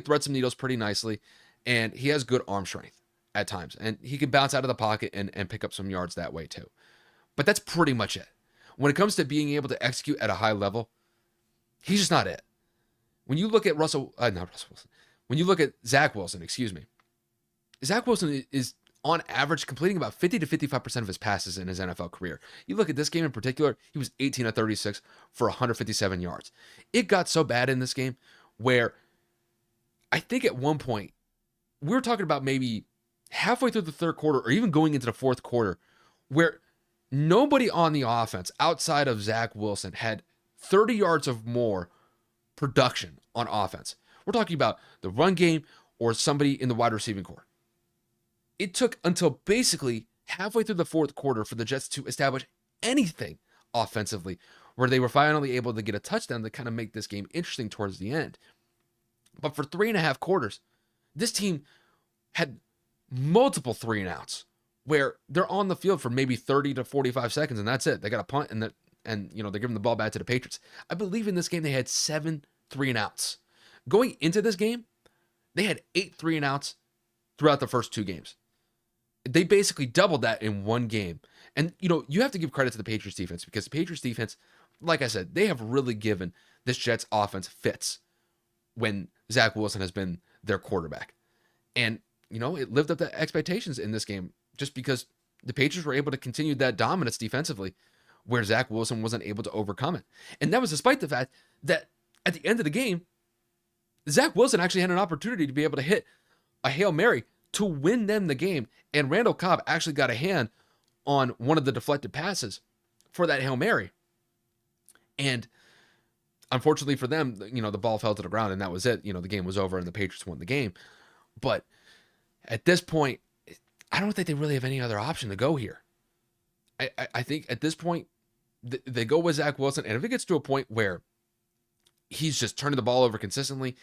thread some needles pretty nicely, and he has good arm strength at times. And he can bounce out of the pocket and pick up some yards that way too. But that's pretty much it. When it comes to being able to execute at a high level, he's just not it. When you look at when you look at Zach Wilson, Zach Wilson is on average completing about 50 to 55% of his passes in his NFL career. You look at this game in particular, he was 18 of 36 for 157 yards. It got so bad in this game where I think at one point, we were talking about maybe halfway through the third quarter or even going into the fourth quarter, where nobody on the offense outside of Zach Wilson had 30 yards of more production on offense. We're talking about the run game or somebody in the wide receiving corps. It took until basically halfway through the fourth quarter for the Jets to establish anything offensively, where they were finally able to get a touchdown to kind of make this game interesting towards the end. But for 3.5 quarters, this team had multiple 3-and-outs where they're on the field for maybe 30 to 45 seconds, and that's it. They got a punt, and they're giving the ball back to the Patriots. I believe in this game they had 7 3-and-outs. Going into this game, they had 8 3-and-outs throughout the first 2 games. They basically doubled that in one game. And, you have to give credit to the Patriots defense, because the Patriots defense, like I said, they have really given this Jets offense fits when Zach Wilson has been their quarterback. And, it lived up to expectations in this game just because the Patriots were able to continue that dominance defensively where Zach Wilson wasn't able to overcome it. And that was despite the fact that at the end of the game, Zach Wilson actually had an opportunity to be able to hit a Hail Mary to win them the game. And Randall Cobb actually got a hand on one of the deflected passes for that Hail Mary. And unfortunately for them, the ball fell to the ground and that was it. The game was over and the Patriots won the game. But at this point, I don't think they really have any other option to go here. I think at this point, they go with Zach Wilson. And if it gets to a point where he's just turning the ball over consistently,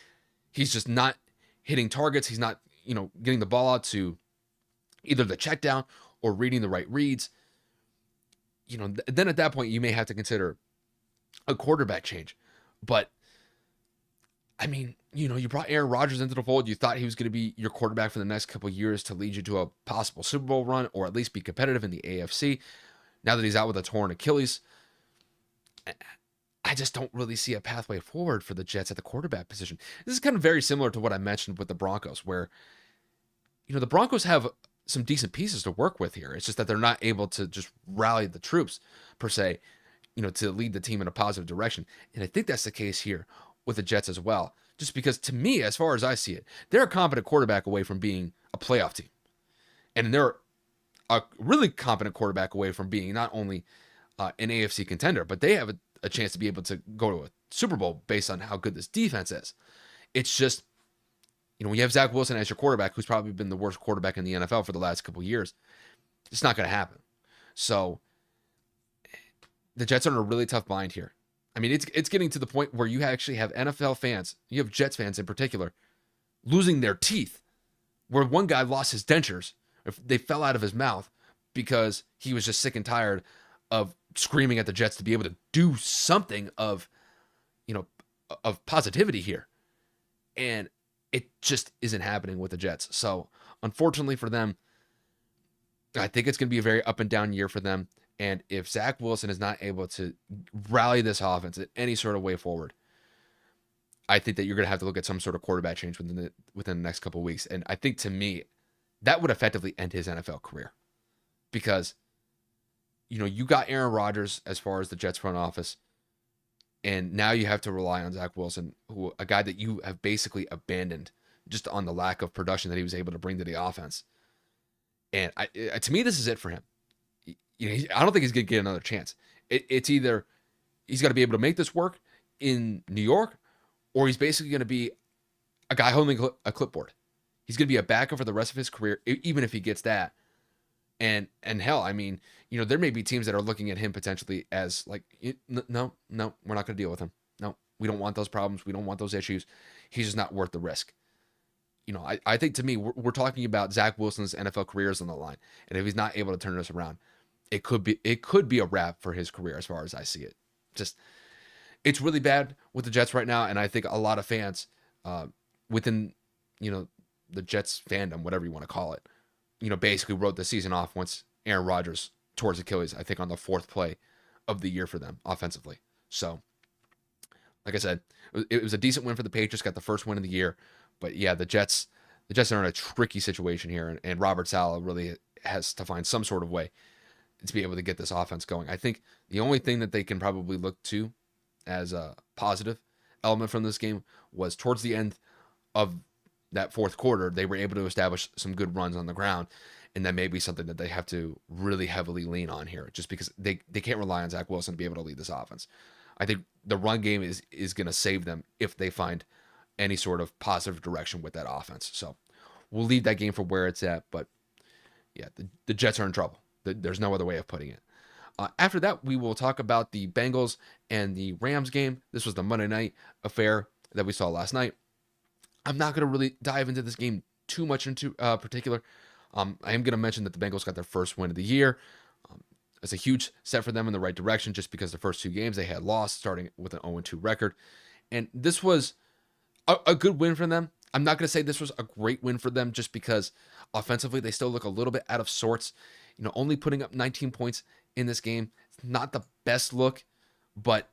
he's just not hitting targets, he's not, getting the ball out to either the check down or reading the right reads, then at that point, you may have to consider a quarterback change. But I mean, you brought Aaron Rodgers into the fold. You thought he was going to be your quarterback for the next couple of years to lead you to a possible Super Bowl run or at least be competitive in the AFC. Now that he's out with a torn Achilles, I just don't really see a pathway forward for the Jets at the quarterback position. This is kind of very similar to what I mentioned with the Broncos, where, the Broncos have some decent pieces to work with here. It's just that they're not able to just rally the troops, per se, to lead the team in a positive direction. And I think that's the case here with the Jets as well. Just because, to me, as far as I see it, they're a competent quarterback away from being a playoff team. And they're a really competent quarterback away from being not only an AFC contender, but they have a chance to be able to go to a Super Bowl based on how good this defense is. It's just, when you have Zach Wilson as your quarterback, who's probably been the worst quarterback in the NFL for the last couple of years, it's not going to happen. So the Jets are in a really tough bind here. I mean, it's getting to the point where you actually have NFL fans, you have Jets fans in particular, losing their teeth, where one guy lost his dentures, they fell out of his mouth because he was just sick and tired of screaming at the Jets to be able to do something of positivity here. And it just isn't happening with the Jets. So unfortunately for them, I think it's going to be a very up and down year for them. And if Zach Wilson is not able to rally this offense in any sort of way forward, I think that you're going to have to look at some sort of quarterback change within the next couple of weeks. And I think, to me, that would effectively end his NFL career. Because, you got Aaron Rodgers as far as the Jets front office, and now you have to rely on Zach Wilson, a guy that you have basically abandoned just on the lack of production that he was able to bring to the offense. And to me, this is it for him. I don't think he's going to get another chance. It's either he's got to be able to make this work in New York, or he's basically going to be a guy holding a clipboard. He's going to be a backup for the rest of his career, even if he gets that. And hell, I mean, there may be teams that are looking at him potentially as like, no, we're not going to deal with him. No, we don't want those problems. We don't want those issues. He's just not worth the risk. I think, to me, we're talking about Zach Wilson's NFL career is on the line. And if he's not able to turn this around, it could be a wrap for his career as far as I see it. Just, it's really bad with the Jets right now. And I think a lot of fans within, the Jets fandom, whatever you want to call it, basically wrote the season off once Aaron Rodgers tore his Achilles, I think on the fourth play of the year for them offensively. So, like I said, it was a decent win for the Patriots, got the first win of the year. But yeah, the Jets are in a tricky situation here, and Robert Saleh really has to find some sort of way to be able to get this offense going. I think the only thing that they can probably look to as a positive element from this game was towards the end of that fourth quarter, they were able to establish some good runs on the ground. And that may be something that they have to really heavily lean on here, just because they can't rely on Zach Wilson to be able to lead this offense. I think the run game is going to save them if they find any sort of positive direction with that offense. So we'll leave that game for where it's at. But yeah, the Jets are in trouble. There's no other way of putting it. After that, we will talk about the Bengals and the Rams game. This was the Monday night affair that we saw last night. I'm not going to really dive into this game too much into particular. I am going to mention that the Bengals got their first win of the year. It's a huge step for them in the right direction, just because the first two games they had lost, starting with an 0-2 record. And this was a good win for them. I'm not going to say this was a great win for them, just because offensively they still look a little bit out of sorts. Only putting up 19 points in this game, it's not the best look, but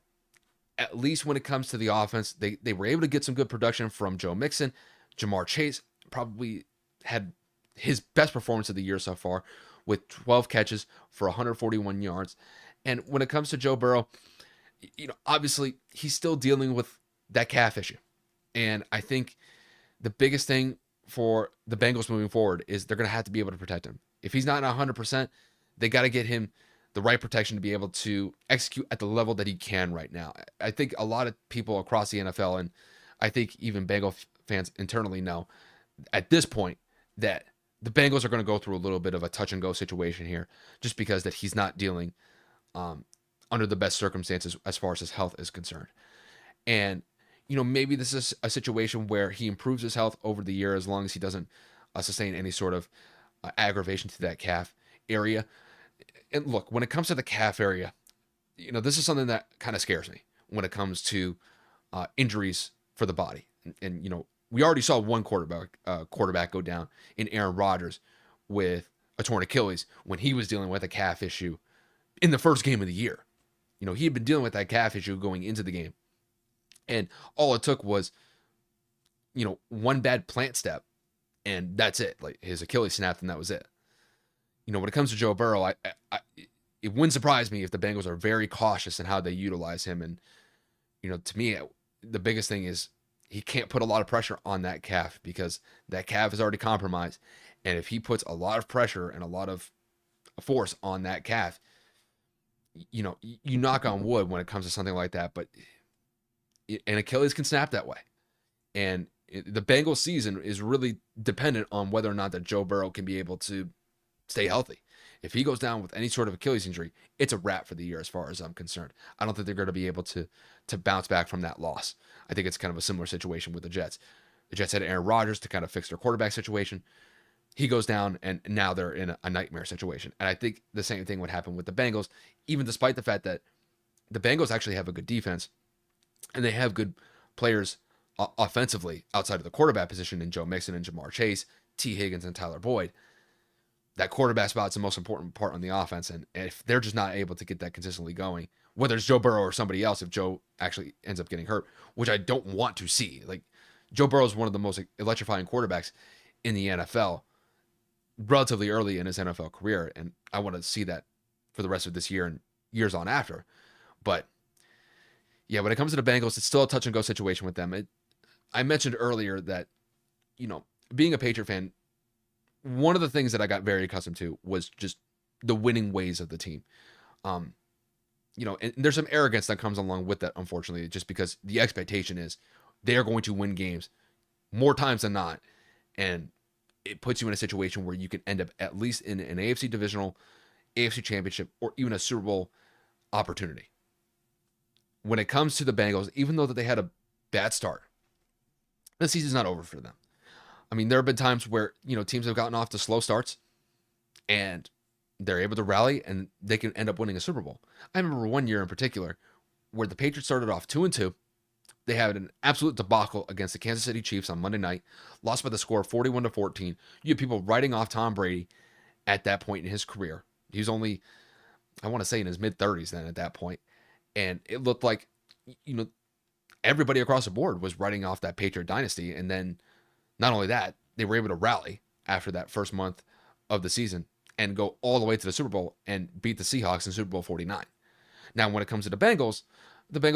at least when it comes to the offense, they were able to get some good production from Joe Mixon. Jamar Chase probably had his best performance of the year so far, with 12 catches for 141 yards. And when it comes to Joe Burrow, obviously he's still dealing with that calf issue. And I think the biggest thing for the Bengals moving forward is they're going to have to be able to protect him. If he's not 100%, they got to get him the right protection to be able to execute at the level that he can right now. I think a lot of people across the NFL, and I think even Bengal fans internally know at this point that the Bengals are going to go through a little bit of a touch and go situation here, just because that he's not dealing um, under the best circumstances as far as his health is concerned. And maybe this is a situation where he improves his health over the year as long as he doesn't sustain any sort of aggravation to that calf area. And look, when it comes to the calf area, this is something that kind of scares me when it comes to injuries for the body. And we already saw one quarterback go down in Aaron Rodgers with a torn Achilles when he was dealing with a calf issue in the first game of the year. He had been dealing with that calf issue going into the game. And all it took was, one bad plant step, and that's it. Like, his Achilles snapped, and that was it. When it comes to Joe Burrow, it wouldn't surprise me if the Bengals are very cautious in how they utilize him. And, to me, the biggest thing is he can't put a lot of pressure on that calf, because that calf is already compromised. And if he puts a lot of pressure and a lot of force on that calf, you knock on wood when it comes to something like that, but an Achilles can snap that way. And the Bengals season is really dependent on whether or not that Joe Burrow can be able to stay healthy. If he goes down with any sort of Achilles injury, it's a wrap for the year as far as I'm concerned. I don't think they're going to be able to bounce back from that loss. I think it's kind of a similar situation with the Jets. The Jets had Aaron Rodgers to kind of fix their quarterback situation. He goes down, and now they're in a nightmare situation. And I think the same thing would happen with the Bengals, even despite the fact that the Bengals actually have a good defense, and they have good players offensively outside of the quarterback position in Joe Mixon and Jamar Chase, T. Higgins, and Tyler Boyd. That quarterback spot is the most important part on the offense, and if they're just not able to get that consistently going, whether it's Joe Burrow or somebody else, if Joe actually ends up getting hurt, which I don't want to see. Like, Joe Burrow is one of the most electrifying quarterbacks in the NFL relatively early in his NFL career, and I want to see that for the rest of this year and years on after. But yeah, when it comes to the Bengals, it's still a touch and go situation with them. I mentioned earlier that, being a Patriot fan, one of the things that I got very accustomed to was just the winning ways of the team. And there's some arrogance that comes along with that, unfortunately, just because the expectation is they are going to win games more times than not. And it puts you in a situation where you can end up at least in an AFC divisional, AFC championship, or even a Super Bowl opportunity. When it comes to the Bengals, even though that they had a bad start, the season's not over for them. I mean, there have been times where, teams have gotten off to slow starts and they're able to rally and they can end up winning a Super Bowl. I remember one year in particular where the Patriots started off 2-2. They had an absolute debacle against the Kansas City Chiefs on Monday night, lost by the score of 41-14. You had people writing off Tom Brady at that point in his career. He was only, I want to say, in his mid-30s then at that point. And it looked like, everybody across the board was writing off that Patriot dynasty. And then not only that, they were able to rally after that first month of the season and go all the way to the Super Bowl and beat the Seahawks in Super Bowl 49. Now, when it comes to the Bengals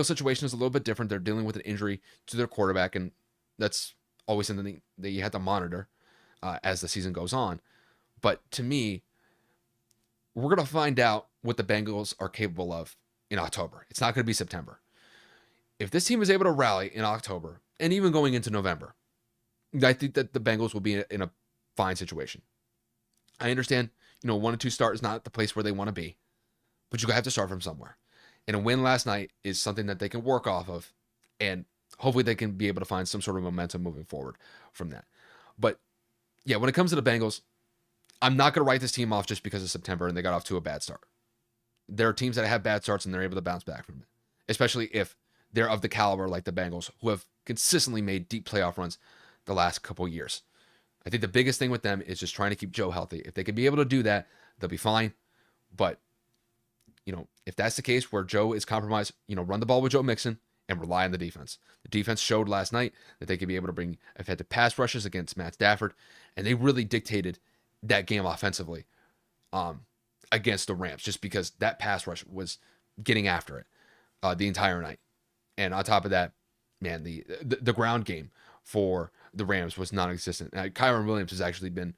situation is a little bit different. They're dealing with an injury to their quarterback, and that's always something that you have to monitor as the season goes on. But to me, we're going to find out what the Bengals are capable of in October. It's not going to be September. If this team is able to rally in October and even going into November, I think that the Bengals will be in a fine situation. I understand, 1-2 start is not the place where they want to be, but you have to start from somewhere. And a win last night is something that they can work off of, and hopefully they can be able to find some sort of momentum moving forward from that. But yeah, when it comes to the Bengals, I'm not going to write this team off just because of September and they got off to a bad start. There are teams that have bad starts and they're able to bounce back from it, especially if they're of the caliber like the Bengals, who have consistently made deep playoff runs the last couple years. I think the biggest thing with them is just trying to keep Joe healthy. If they can be able to do that, they'll be fine. But, if that's the case where Joe is compromised, run the ball with Joe Mixon and rely on the defense. The defense showed last night that they could be able to bring effective pass rushes against Matt Stafford, and they really dictated that game offensively against the Rams, just because that pass rush was getting after it the entire night. And on top of that, man, the ground game for the Rams was non-existent. Now, Kyron Williams has actually been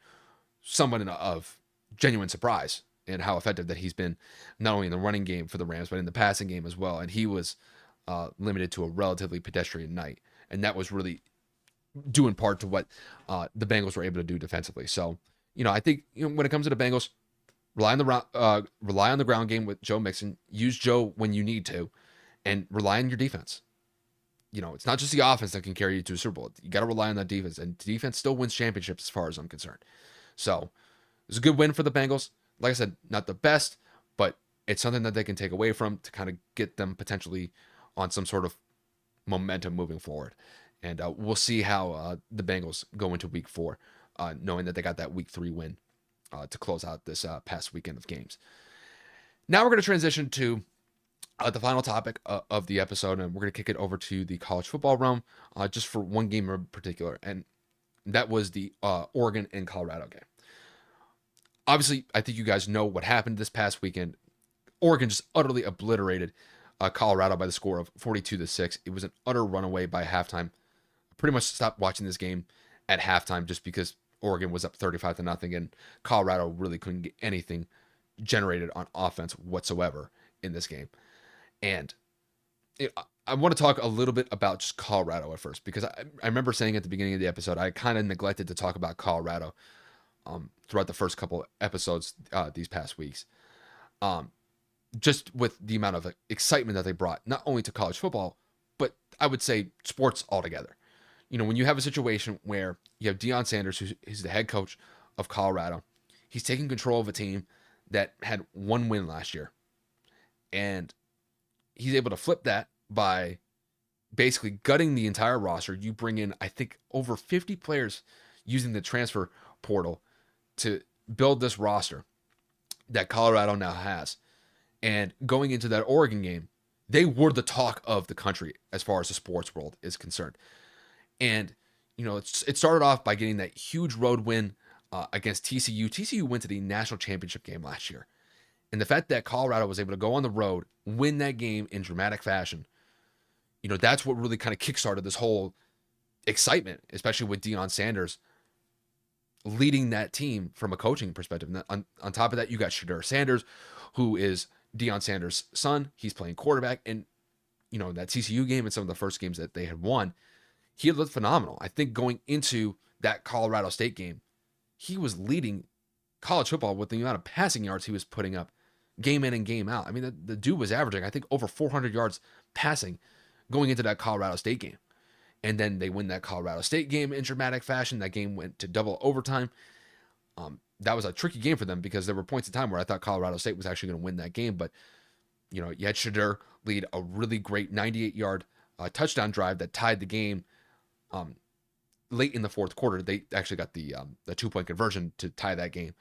somewhat of genuine surprise and how effective that he's been, not only in the running game for the Rams, but in the passing game as well. And he was limited to a relatively pedestrian night. And that was really due in part to what the Bengals were able to do defensively. So, I think when it comes to the Bengals, rely on the ground game with Joe Mixon. Use Joe when you need to, and rely on your defense. It's not just the offense that can carry you to a Super Bowl. You got to rely on that defense, and defense still wins championships as far as I'm concerned. So, it was a good win for the Bengals. Like I said, not the best, but it's something that they can take away from to kind of get them potentially on some sort of momentum moving forward. And we'll see how the Bengals go into week 4, knowing that they got that week 3 win to close out this past weekend of games. Now we're going to transition to the final topic of the episode, and we're going to kick it over to the college football realm just for one game in particular, and that was the Oregon and Colorado game. Obviously, I think you guys know what happened this past weekend. Oregon just utterly obliterated Colorado by the score of 42-6. It was an utter runaway by halftime. I pretty much stopped watching this game at halftime just because Oregon was up 35-0, and Colorado really couldn't get anything generated on offense whatsoever in this game. And I want to talk a little bit about just Colorado at first, because I remember saying at the beginning of the episode, I kind of neglected to talk about Colorado throughout the first couple episodes these past weeks. Just with the amount of excitement that they brought, not only to college football, but I would say sports altogether. When you have a situation where you have Deion Sanders, who's the head coach of Colorado, he's taking control of a team that had one win last year. And he's able to flip that by basically gutting the entire roster. You bring in, I think, over 50 players using the transfer portal to build this roster that Colorado now has. And going into that Oregon game, they were the talk of the country as far as the sports world is concerned. And, it started off by getting that huge road win against TCU. TCU went to the national championship game last year. And the fact that Colorado was able to go on the road, win that game in dramatic fashion, that's what really kind of kickstarted this whole excitement, especially with Deion Sanders leading that team from a coaching perspective. And on top of that, you got Shedeur Sanders, who is Deion Sanders' son. He's playing quarterback. And, that TCU game and some of the first games that they had won, he looked phenomenal. I think going into that Colorado State game, he was leading college football with the amount of passing yards he was putting up game in and game out. I mean, the dude was averaging, I think, over 400 yards passing going into that Colorado State game. And then they win that Colorado State game in dramatic fashion. That game went to double overtime. That was a tricky game for them because there were points in time where I thought Colorado State was actually going to win that game. But, you had Shedeur lead a really great 98-yard touchdown drive that tied the game late in the fourth quarter. They actually got the 2-point conversion to tie that game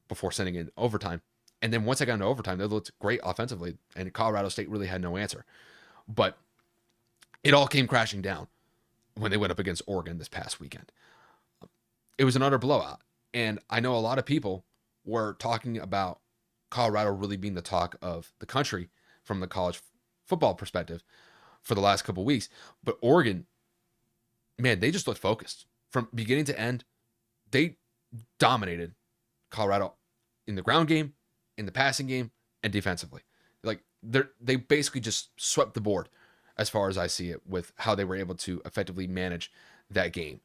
before sending in overtime. And then once I got into overtime, they looked great offensively, and Colorado State really had no answer. But it all came crashing down when they went up against Oregon this past weekend. It was an utter blowout. And I know a lot of people were talking about Colorado really being the talk of the country from the college football perspective for the last couple of weeks. But Oregon, man, they just looked focused. From beginning to end, they dominated Colorado in the ground game, in the passing game, and defensively. Like, they basically just swept the board as far as I see it with how they were able to effectively manage that game.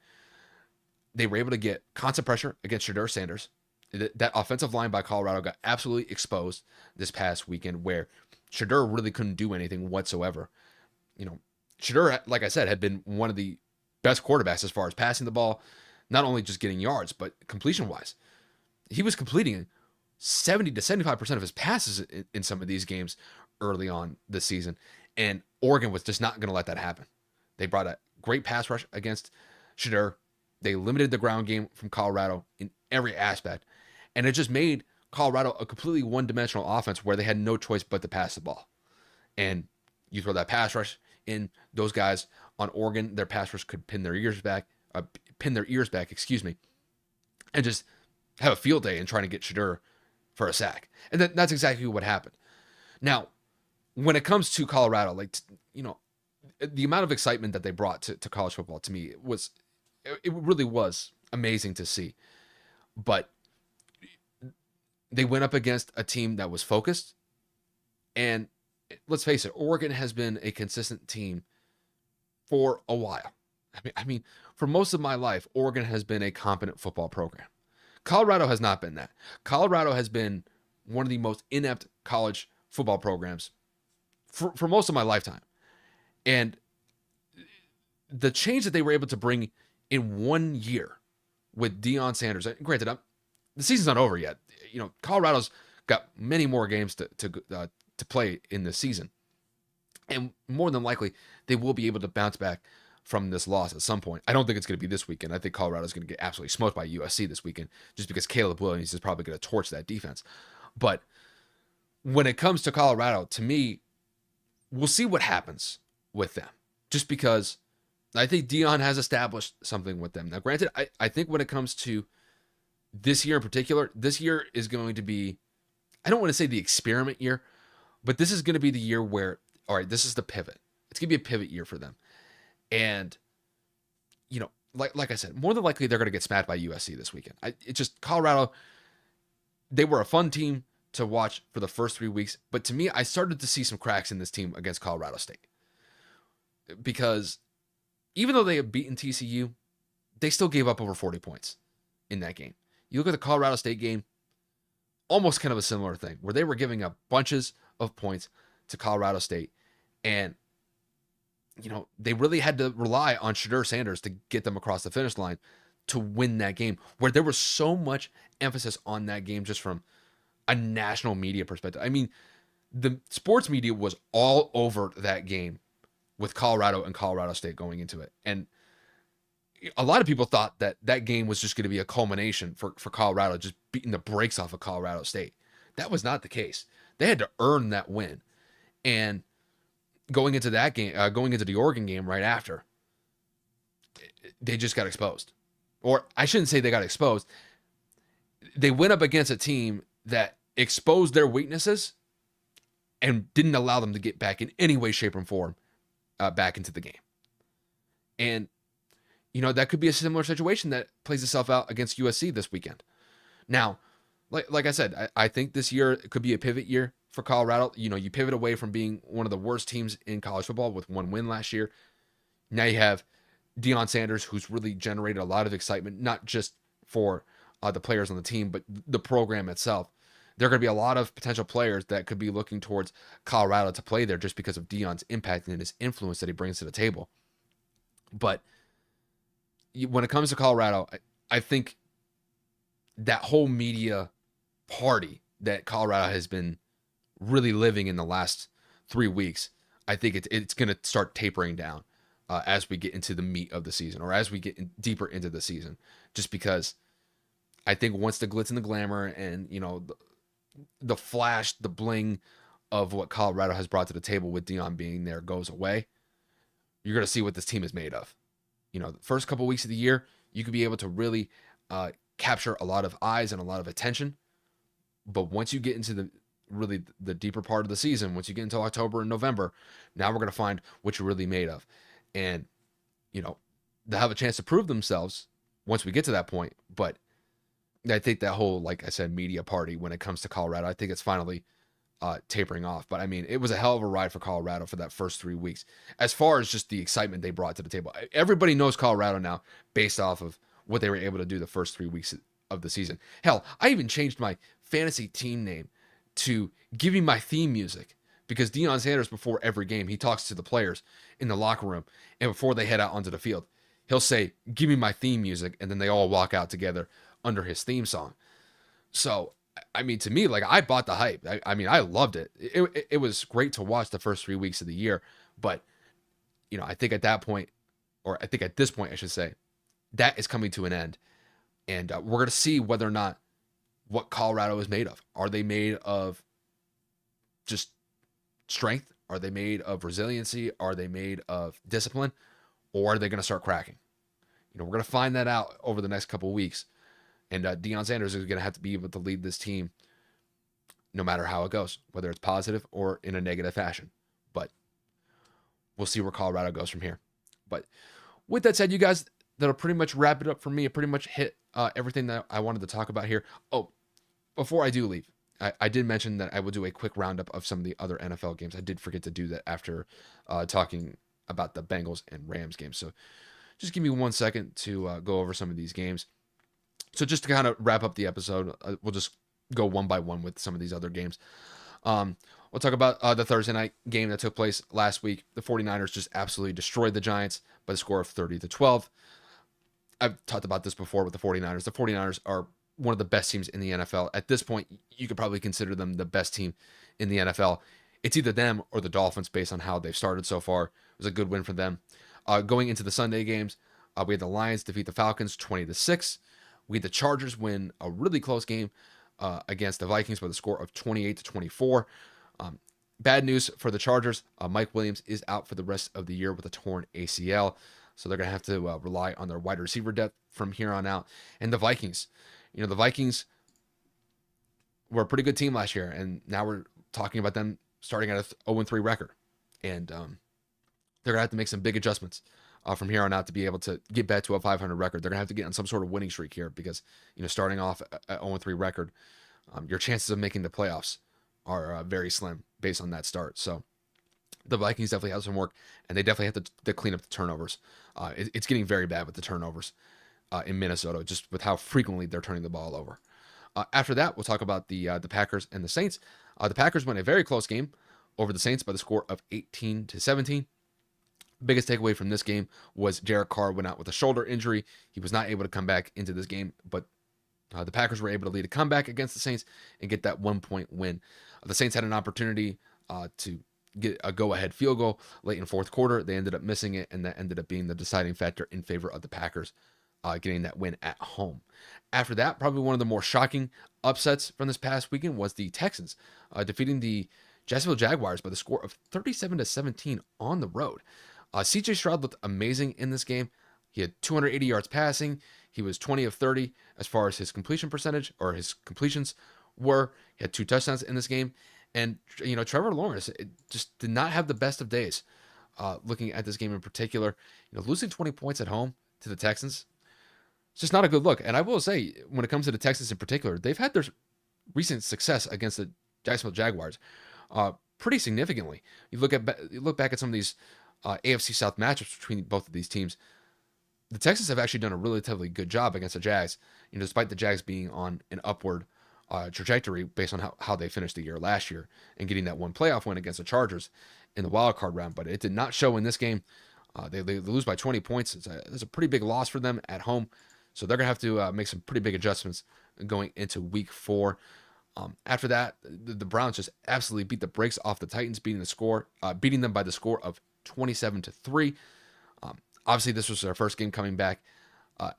They were able to get constant pressure against Shedeur Sanders. That offensive line by Colorado got absolutely exposed this past weekend, where Shedeur really couldn't do anything whatsoever. Shedeur, like I said, had been one of the best quarterbacks as far as passing the ball, not only just getting yards, but completion-wise. He was completing 70 to 75% of his passes in some of these games early on this season, and Oregon was just not going to let that happen. They brought a great pass rush against Shedeur. They limited the ground game from Colorado in every aspect, and it just made Colorado a completely one-dimensional offense where they had no choice but to pass the ball. And you throw that pass rush in, those guys on Oregon, their pass rush could pin their ears back, and just have a field day in trying to get Shedeur for a sack. And that's exactly what happened. Now, when it comes to Colorado, the amount of excitement that they brought to college football, to me, it really was amazing to see. But they went up against a team that was focused. And let's face it, Oregon has been a consistent team for a while. I mean, for most of my life, Oregon has been a competent football program. Colorado has not been that. Colorado has been one of the most inept college football programs for most of my lifetime. And the change that they were able to bring in 1 year with Deion Sanders, granted, the season's not over yet. Colorado's got many more games to play in this season. And more than likely, they will be able to bounce back from this loss at some point. I don't think it's going to be this weekend. I think Colorado's going to get absolutely smoked by USC this weekend just because Caleb Williams is probably going to torch that defense. But when it comes to Colorado, to me, we'll see what happens with them. Just because I think Deion has established something with them. Now, granted, I think when it comes to this year in particular, this year is going to be, I don't want to say the experiment year, but this is going to be the year where, all right, this is the pivot. It's going to be a pivot year for them. And, like I said, more than likely they're going to get smacked by USC this weekend. It's just Colorado, they were a fun team to watch for the first 3 weeks. But to me, I started to see some cracks in this team against Colorado State. Because even though they had beaten TCU, they still gave up over 40 points in that game. You look at the Colorado State game, almost kind of a similar thing, where they were giving up bunches of points to Colorado State. And, they really had to rely on Shedeur Sanders to get them across the finish line to win that game, where there was so much emphasis on that game just from a national media perspective. I mean, the sports media was all over that game with Colorado and Colorado State going into it. And a lot of people thought that game was just going to be a culmination for Colorado, just beating the brakes off of Colorado State. That was not the case. They had to earn that win. And going into that game, going into the Oregon game right after, they just got exposed. Or I shouldn't say they got exposed. They went up against a team that exposed their weaknesses and didn't allow them to get back in any way, shape, or form back into the game. And, that could be a similar situation that plays itself out against USC this weekend. Now, like I said, I think this year it could be a pivot year for Colorado. You pivot away from being one of the worst teams in college football with one win last year. Now you have Deion Sanders, who's really generated a lot of excitement, not just for the players on the team, but the program itself. There are going to be a lot of potential players that could be looking towards Colorado to play there just because of Deion's impact and his influence that he brings to the table. But when it comes to Colorado, I think that whole media party that Colorado has been really living in the last 3 weeks, I think it's going to start tapering down as we get into the meat of the season, or as we get deeper into the season, just because I think once the glitz and the glamour and, the flash, the bling of what Colorado has brought to the table with Deion being there goes away, you're going to see what this team is made of. The first couple of weeks of the year, you could be able to really capture a lot of eyes and a lot of attention. But once you get into the deeper part of the season, once you get into October and November, now we're going to find what you're really made of. And, they'll have a chance to prove themselves once we get to that point. But I think that whole, like I said, media party when it comes to Colorado, I think it's finally tapering off. But I mean, it was a hell of a ride for Colorado for that first 3 weeks. As far as just the excitement they brought to the table, everybody knows Colorado now based off of what they were able to do the first 3 weeks of the season. Hell, I even changed my fantasy team name to Give Me My Theme Music, because Deion Sanders, before every game, he talks to the players in the locker room, and before they head out onto the field, he'll say, "Give me my theme music," and then they all walk out together under his theme song. So, I mean, to me, like, I bought the hype. I mean, I loved it. It was great to watch the first 3 weeks of the year, but, I think at that point, or I think at this point, I should say, that is coming to an end, and we're going to see whether or not what Colorado is made of. Are they made of just strength? Are they made of resiliency? Are they made of discipline? Or are they going to start cracking? We're going to find that out over the next couple of weeks. And Deion Sanders is going to have to be able to lead this team no matter how it goes, whether it's positive or in a negative fashion. But we'll see where Colorado goes from here. But with that said, you guys, that'll pretty much wrap it up for me. It pretty much hit everything that I wanted to talk about here. Oh, before I do leave, I did mention that I will do a quick roundup of some of the other NFL games. I did forget to do that after talking about the Bengals and Rams games. So just give me 1 second to go over some of these games. So just to kind of wrap up the episode, we'll just go one by one with some of these other games. We'll talk about the Thursday night game that took place last week. The 49ers just absolutely destroyed the Giants by the score of 30-12. I've talked about this before with the 49ers. The 49ers are one of the best teams in the NFL. At this point, you could probably consider them the best team in the NFL. It's either them or the Dolphins based on how they've started so far. It was a good win for them. Going into the Sunday games, we had the Lions defeat the Falcons 20-6. We had the Chargers win a really close game against the Vikings by the score of 28-24. Bad news for the Chargers. Mike Williams is out for the rest of the year with a torn ACL. So they're going to have to rely on their wide receiver depth from here on out. And the Vikings. The Vikings were a pretty good team last year. And now we're talking about them starting at a 0-3 record. And they're going to have to make some big adjustments from here on out to be able to get back to a 500 record. They're going to have to get on some sort of winning streak here because, starting off at 0-3 record, your chances of making the playoffs are very slim based on that start. So the Vikings definitely have some work, and they definitely have to clean up the turnovers. It's getting very bad with the turnovers in Minnesota, just with how frequently they're turning the ball over. After that, we'll talk about the Packers and the Saints. The Packers won a very close game over the Saints by the score of 18-17. Biggest takeaway from this game was Derek Carr went out with a shoulder injury. He was not able to come back into this game, but the Packers were able to lead a comeback against the Saints and get that 1-point win. The Saints had an opportunity to get a go-ahead field goal late in fourth quarter. They ended up missing it, and that ended up being the deciding factor in favor of the Packers getting that win at home. After that, probably one of the more shocking upsets from this past weekend was the Texans defeating the Jacksonville Jaguars by the score of 37-17 on the road. CJ Stroud looked amazing in this game. He had 280 yards passing. He was 20 of 30 as far as his completion percentage, or his completions were. He had 2 touchdowns in this game. And, Trevor Lawrence just did not have the best of days looking at this game in particular. Losing 20 points at home to the Texans, it's just not a good look. And I will say, when it comes to the Texans in particular, they've had their recent success against the Jacksonville Jaguars pretty significantly. You look back at some of these AFC South matchups between both of these teams. The Texans have actually done a relatively good job against the Jags, despite the Jags being on an upward trajectory based on how they finished the year last year and getting that one playoff win against the Chargers in the wild card round. But it did not show in this game. They lose by 20 points. It's a pretty big loss for them at home. So they're going to have to make some pretty big adjustments going into week 4. After that, the Browns just absolutely beat the brakes off the Titans, beating them by the score of 27-3. Obviously, this was their first game coming back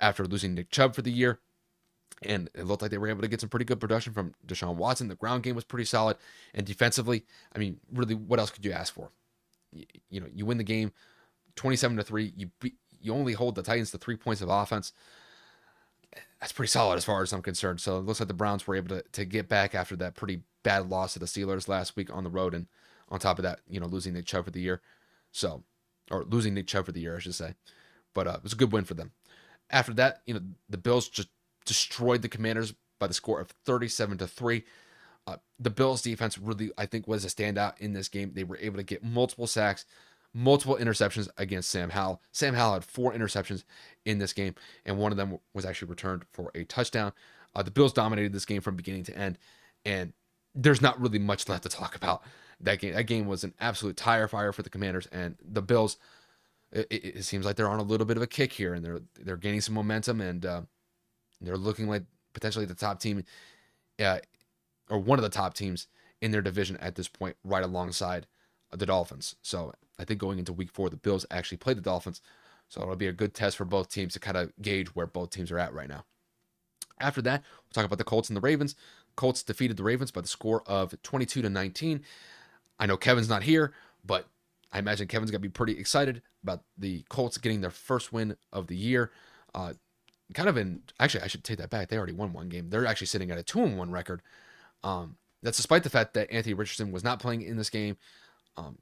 after losing Nick Chubb for the year. And it looked like they were able to get some pretty good production from Deshaun Watson. The ground game was pretty solid. And defensively, really, what else could you ask for? You win the game 27-3. You only hold the Titans to 3 points of offense. That's pretty solid as far as I'm concerned. So it looks like the Browns were able to get back after that pretty bad loss to the Steelers last week on the road. And on top of that, losing Nick Chubb for the year. Losing Nick Chubb for the year, I should say. But it was a good win for them. After that, the Bills just destroyed the Commanders by the score of 37-3. The Bills defense really, I think, was a standout in this game. They were able to get multiple sacks, multiple interceptions against Sam Howell. Sam Howell had 4 interceptions in this game, and one of them was actually returned for a touchdown. The Bills dominated this game from beginning to end, and there's not really much left to talk about that game. That game was an absolute tire fire for the Commanders, and the Bills, it seems like they're on a little bit of a kick here, and they're gaining some momentum, and they're looking like potentially the top team, or one of the top teams in their division at this point, right alongside the Dolphins. So I think going into week 4, the Bills actually play the Dolphins. So it'll be a good test for both teams to kind of gauge where both teams are at right now. After that, we'll talk about the Colts and the Ravens. Colts defeated the Ravens by the score of 22-19. I know Kevin's not here, but I imagine Kevin's going to be pretty excited about the Colts getting their first win of the year. Actually, I should take that back. They already won one game. They're actually sitting at a 2-1 record. That's despite the fact that Anthony Richardson was not playing in this game.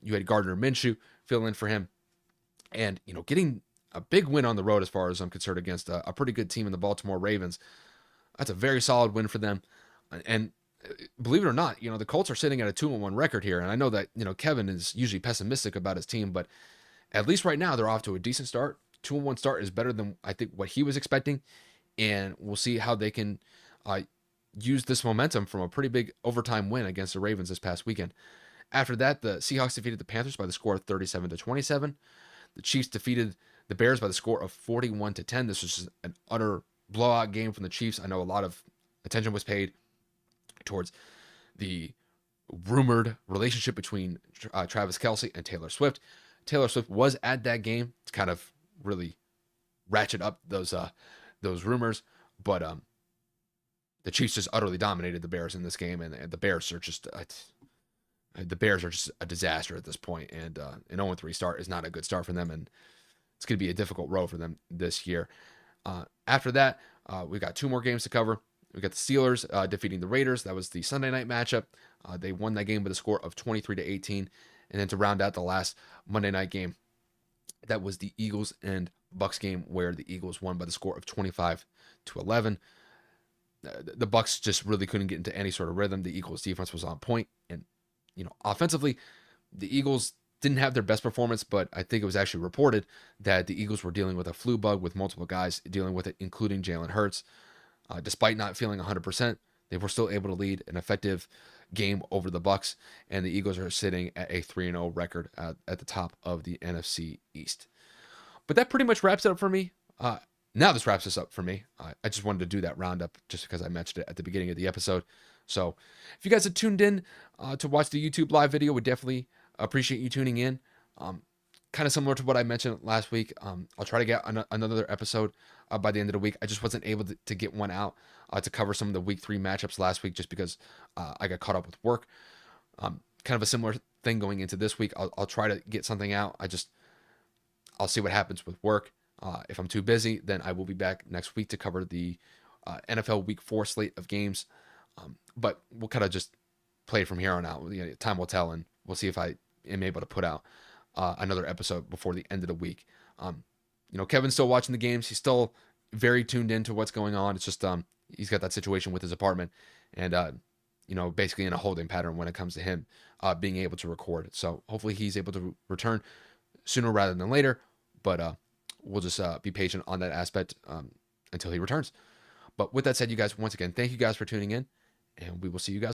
You had Gardner Minshew fill in for him. And, getting a big win on the road as far as I'm concerned against a pretty good team in the Baltimore Ravens. That's a very solid win for them. And believe it or not, the Colts are sitting at a 2-1 record here. And I know that, Kevin is usually pessimistic about his team, but at least right now they're off to a decent start. 2-1 start is better than I think what he was expecting. And we'll see how they can use this momentum from a pretty big overtime win against the Ravens this past weekend. After that, the Seahawks defeated the Panthers by the score of 37-27. The Chiefs defeated the Bears by the score of 41-10. This was just an utter blowout game from the Chiefs. I know a lot of attention was paid towards the rumored relationship between Travis Kelce and Taylor Swift. Taylor Swift was at that game to kind of really ratchet up those rumors, but the Chiefs just utterly dominated the Bears in this game, and the Bears are just a disaster at this point, and an 0-3 start is not a good start for them, and it's going to be a difficult road for them this year. After that, we got 2 more games to cover. We got the Steelers defeating the Raiders. That was the Sunday night matchup. They won that game with a score of 23-18. And then to round out the last Monday night game, that was the Eagles and Bucks game, where the Eagles won by the score of 25-11. The Bucks just really couldn't get into any sort of rhythm. The Eagles defense was on point, and offensively, the Eagles didn't have their best performance, but I think it was actually reported that the Eagles were dealing with a flu bug, with multiple guys dealing with it, including Jalen Hurts. Despite not feeling 100%, they were still able to lead an effective game over the Bucks, and the Eagles are sitting at a 3-0 record at the top of the NFC East. But that pretty much wraps it up for me. Now this wraps this up for me. I just wanted to do that roundup just because I mentioned it at the beginning of the episode. So if you guys have tuned in to watch the YouTube live video, we definitely appreciate you tuning in. Kind of similar to what I mentioned last week. I'll try to get another episode by the end of the week. I just wasn't able to get one out to cover some of the week 3 matchups last week, just because I got caught up with work. Kind of a similar thing going into this week. I'll try to get something out. I'll see what happens with work. If I'm too busy, then I will be back next week to cover the NFL Week 4 slate of games. But we'll kind of just play from here on out. Time will tell, and we'll see if I am able to put out another episode before the end of the week. Kevin's still watching the games. He's still very tuned into what's going on. It's just he's got that situation with his apartment, and basically in a holding pattern when it comes to him being able to record. So hopefully he's able to return sooner rather than later. But we'll just be patient on that aspect until he returns. But with that said, you guys, once again, thank you guys for tuning in, and we will see you guys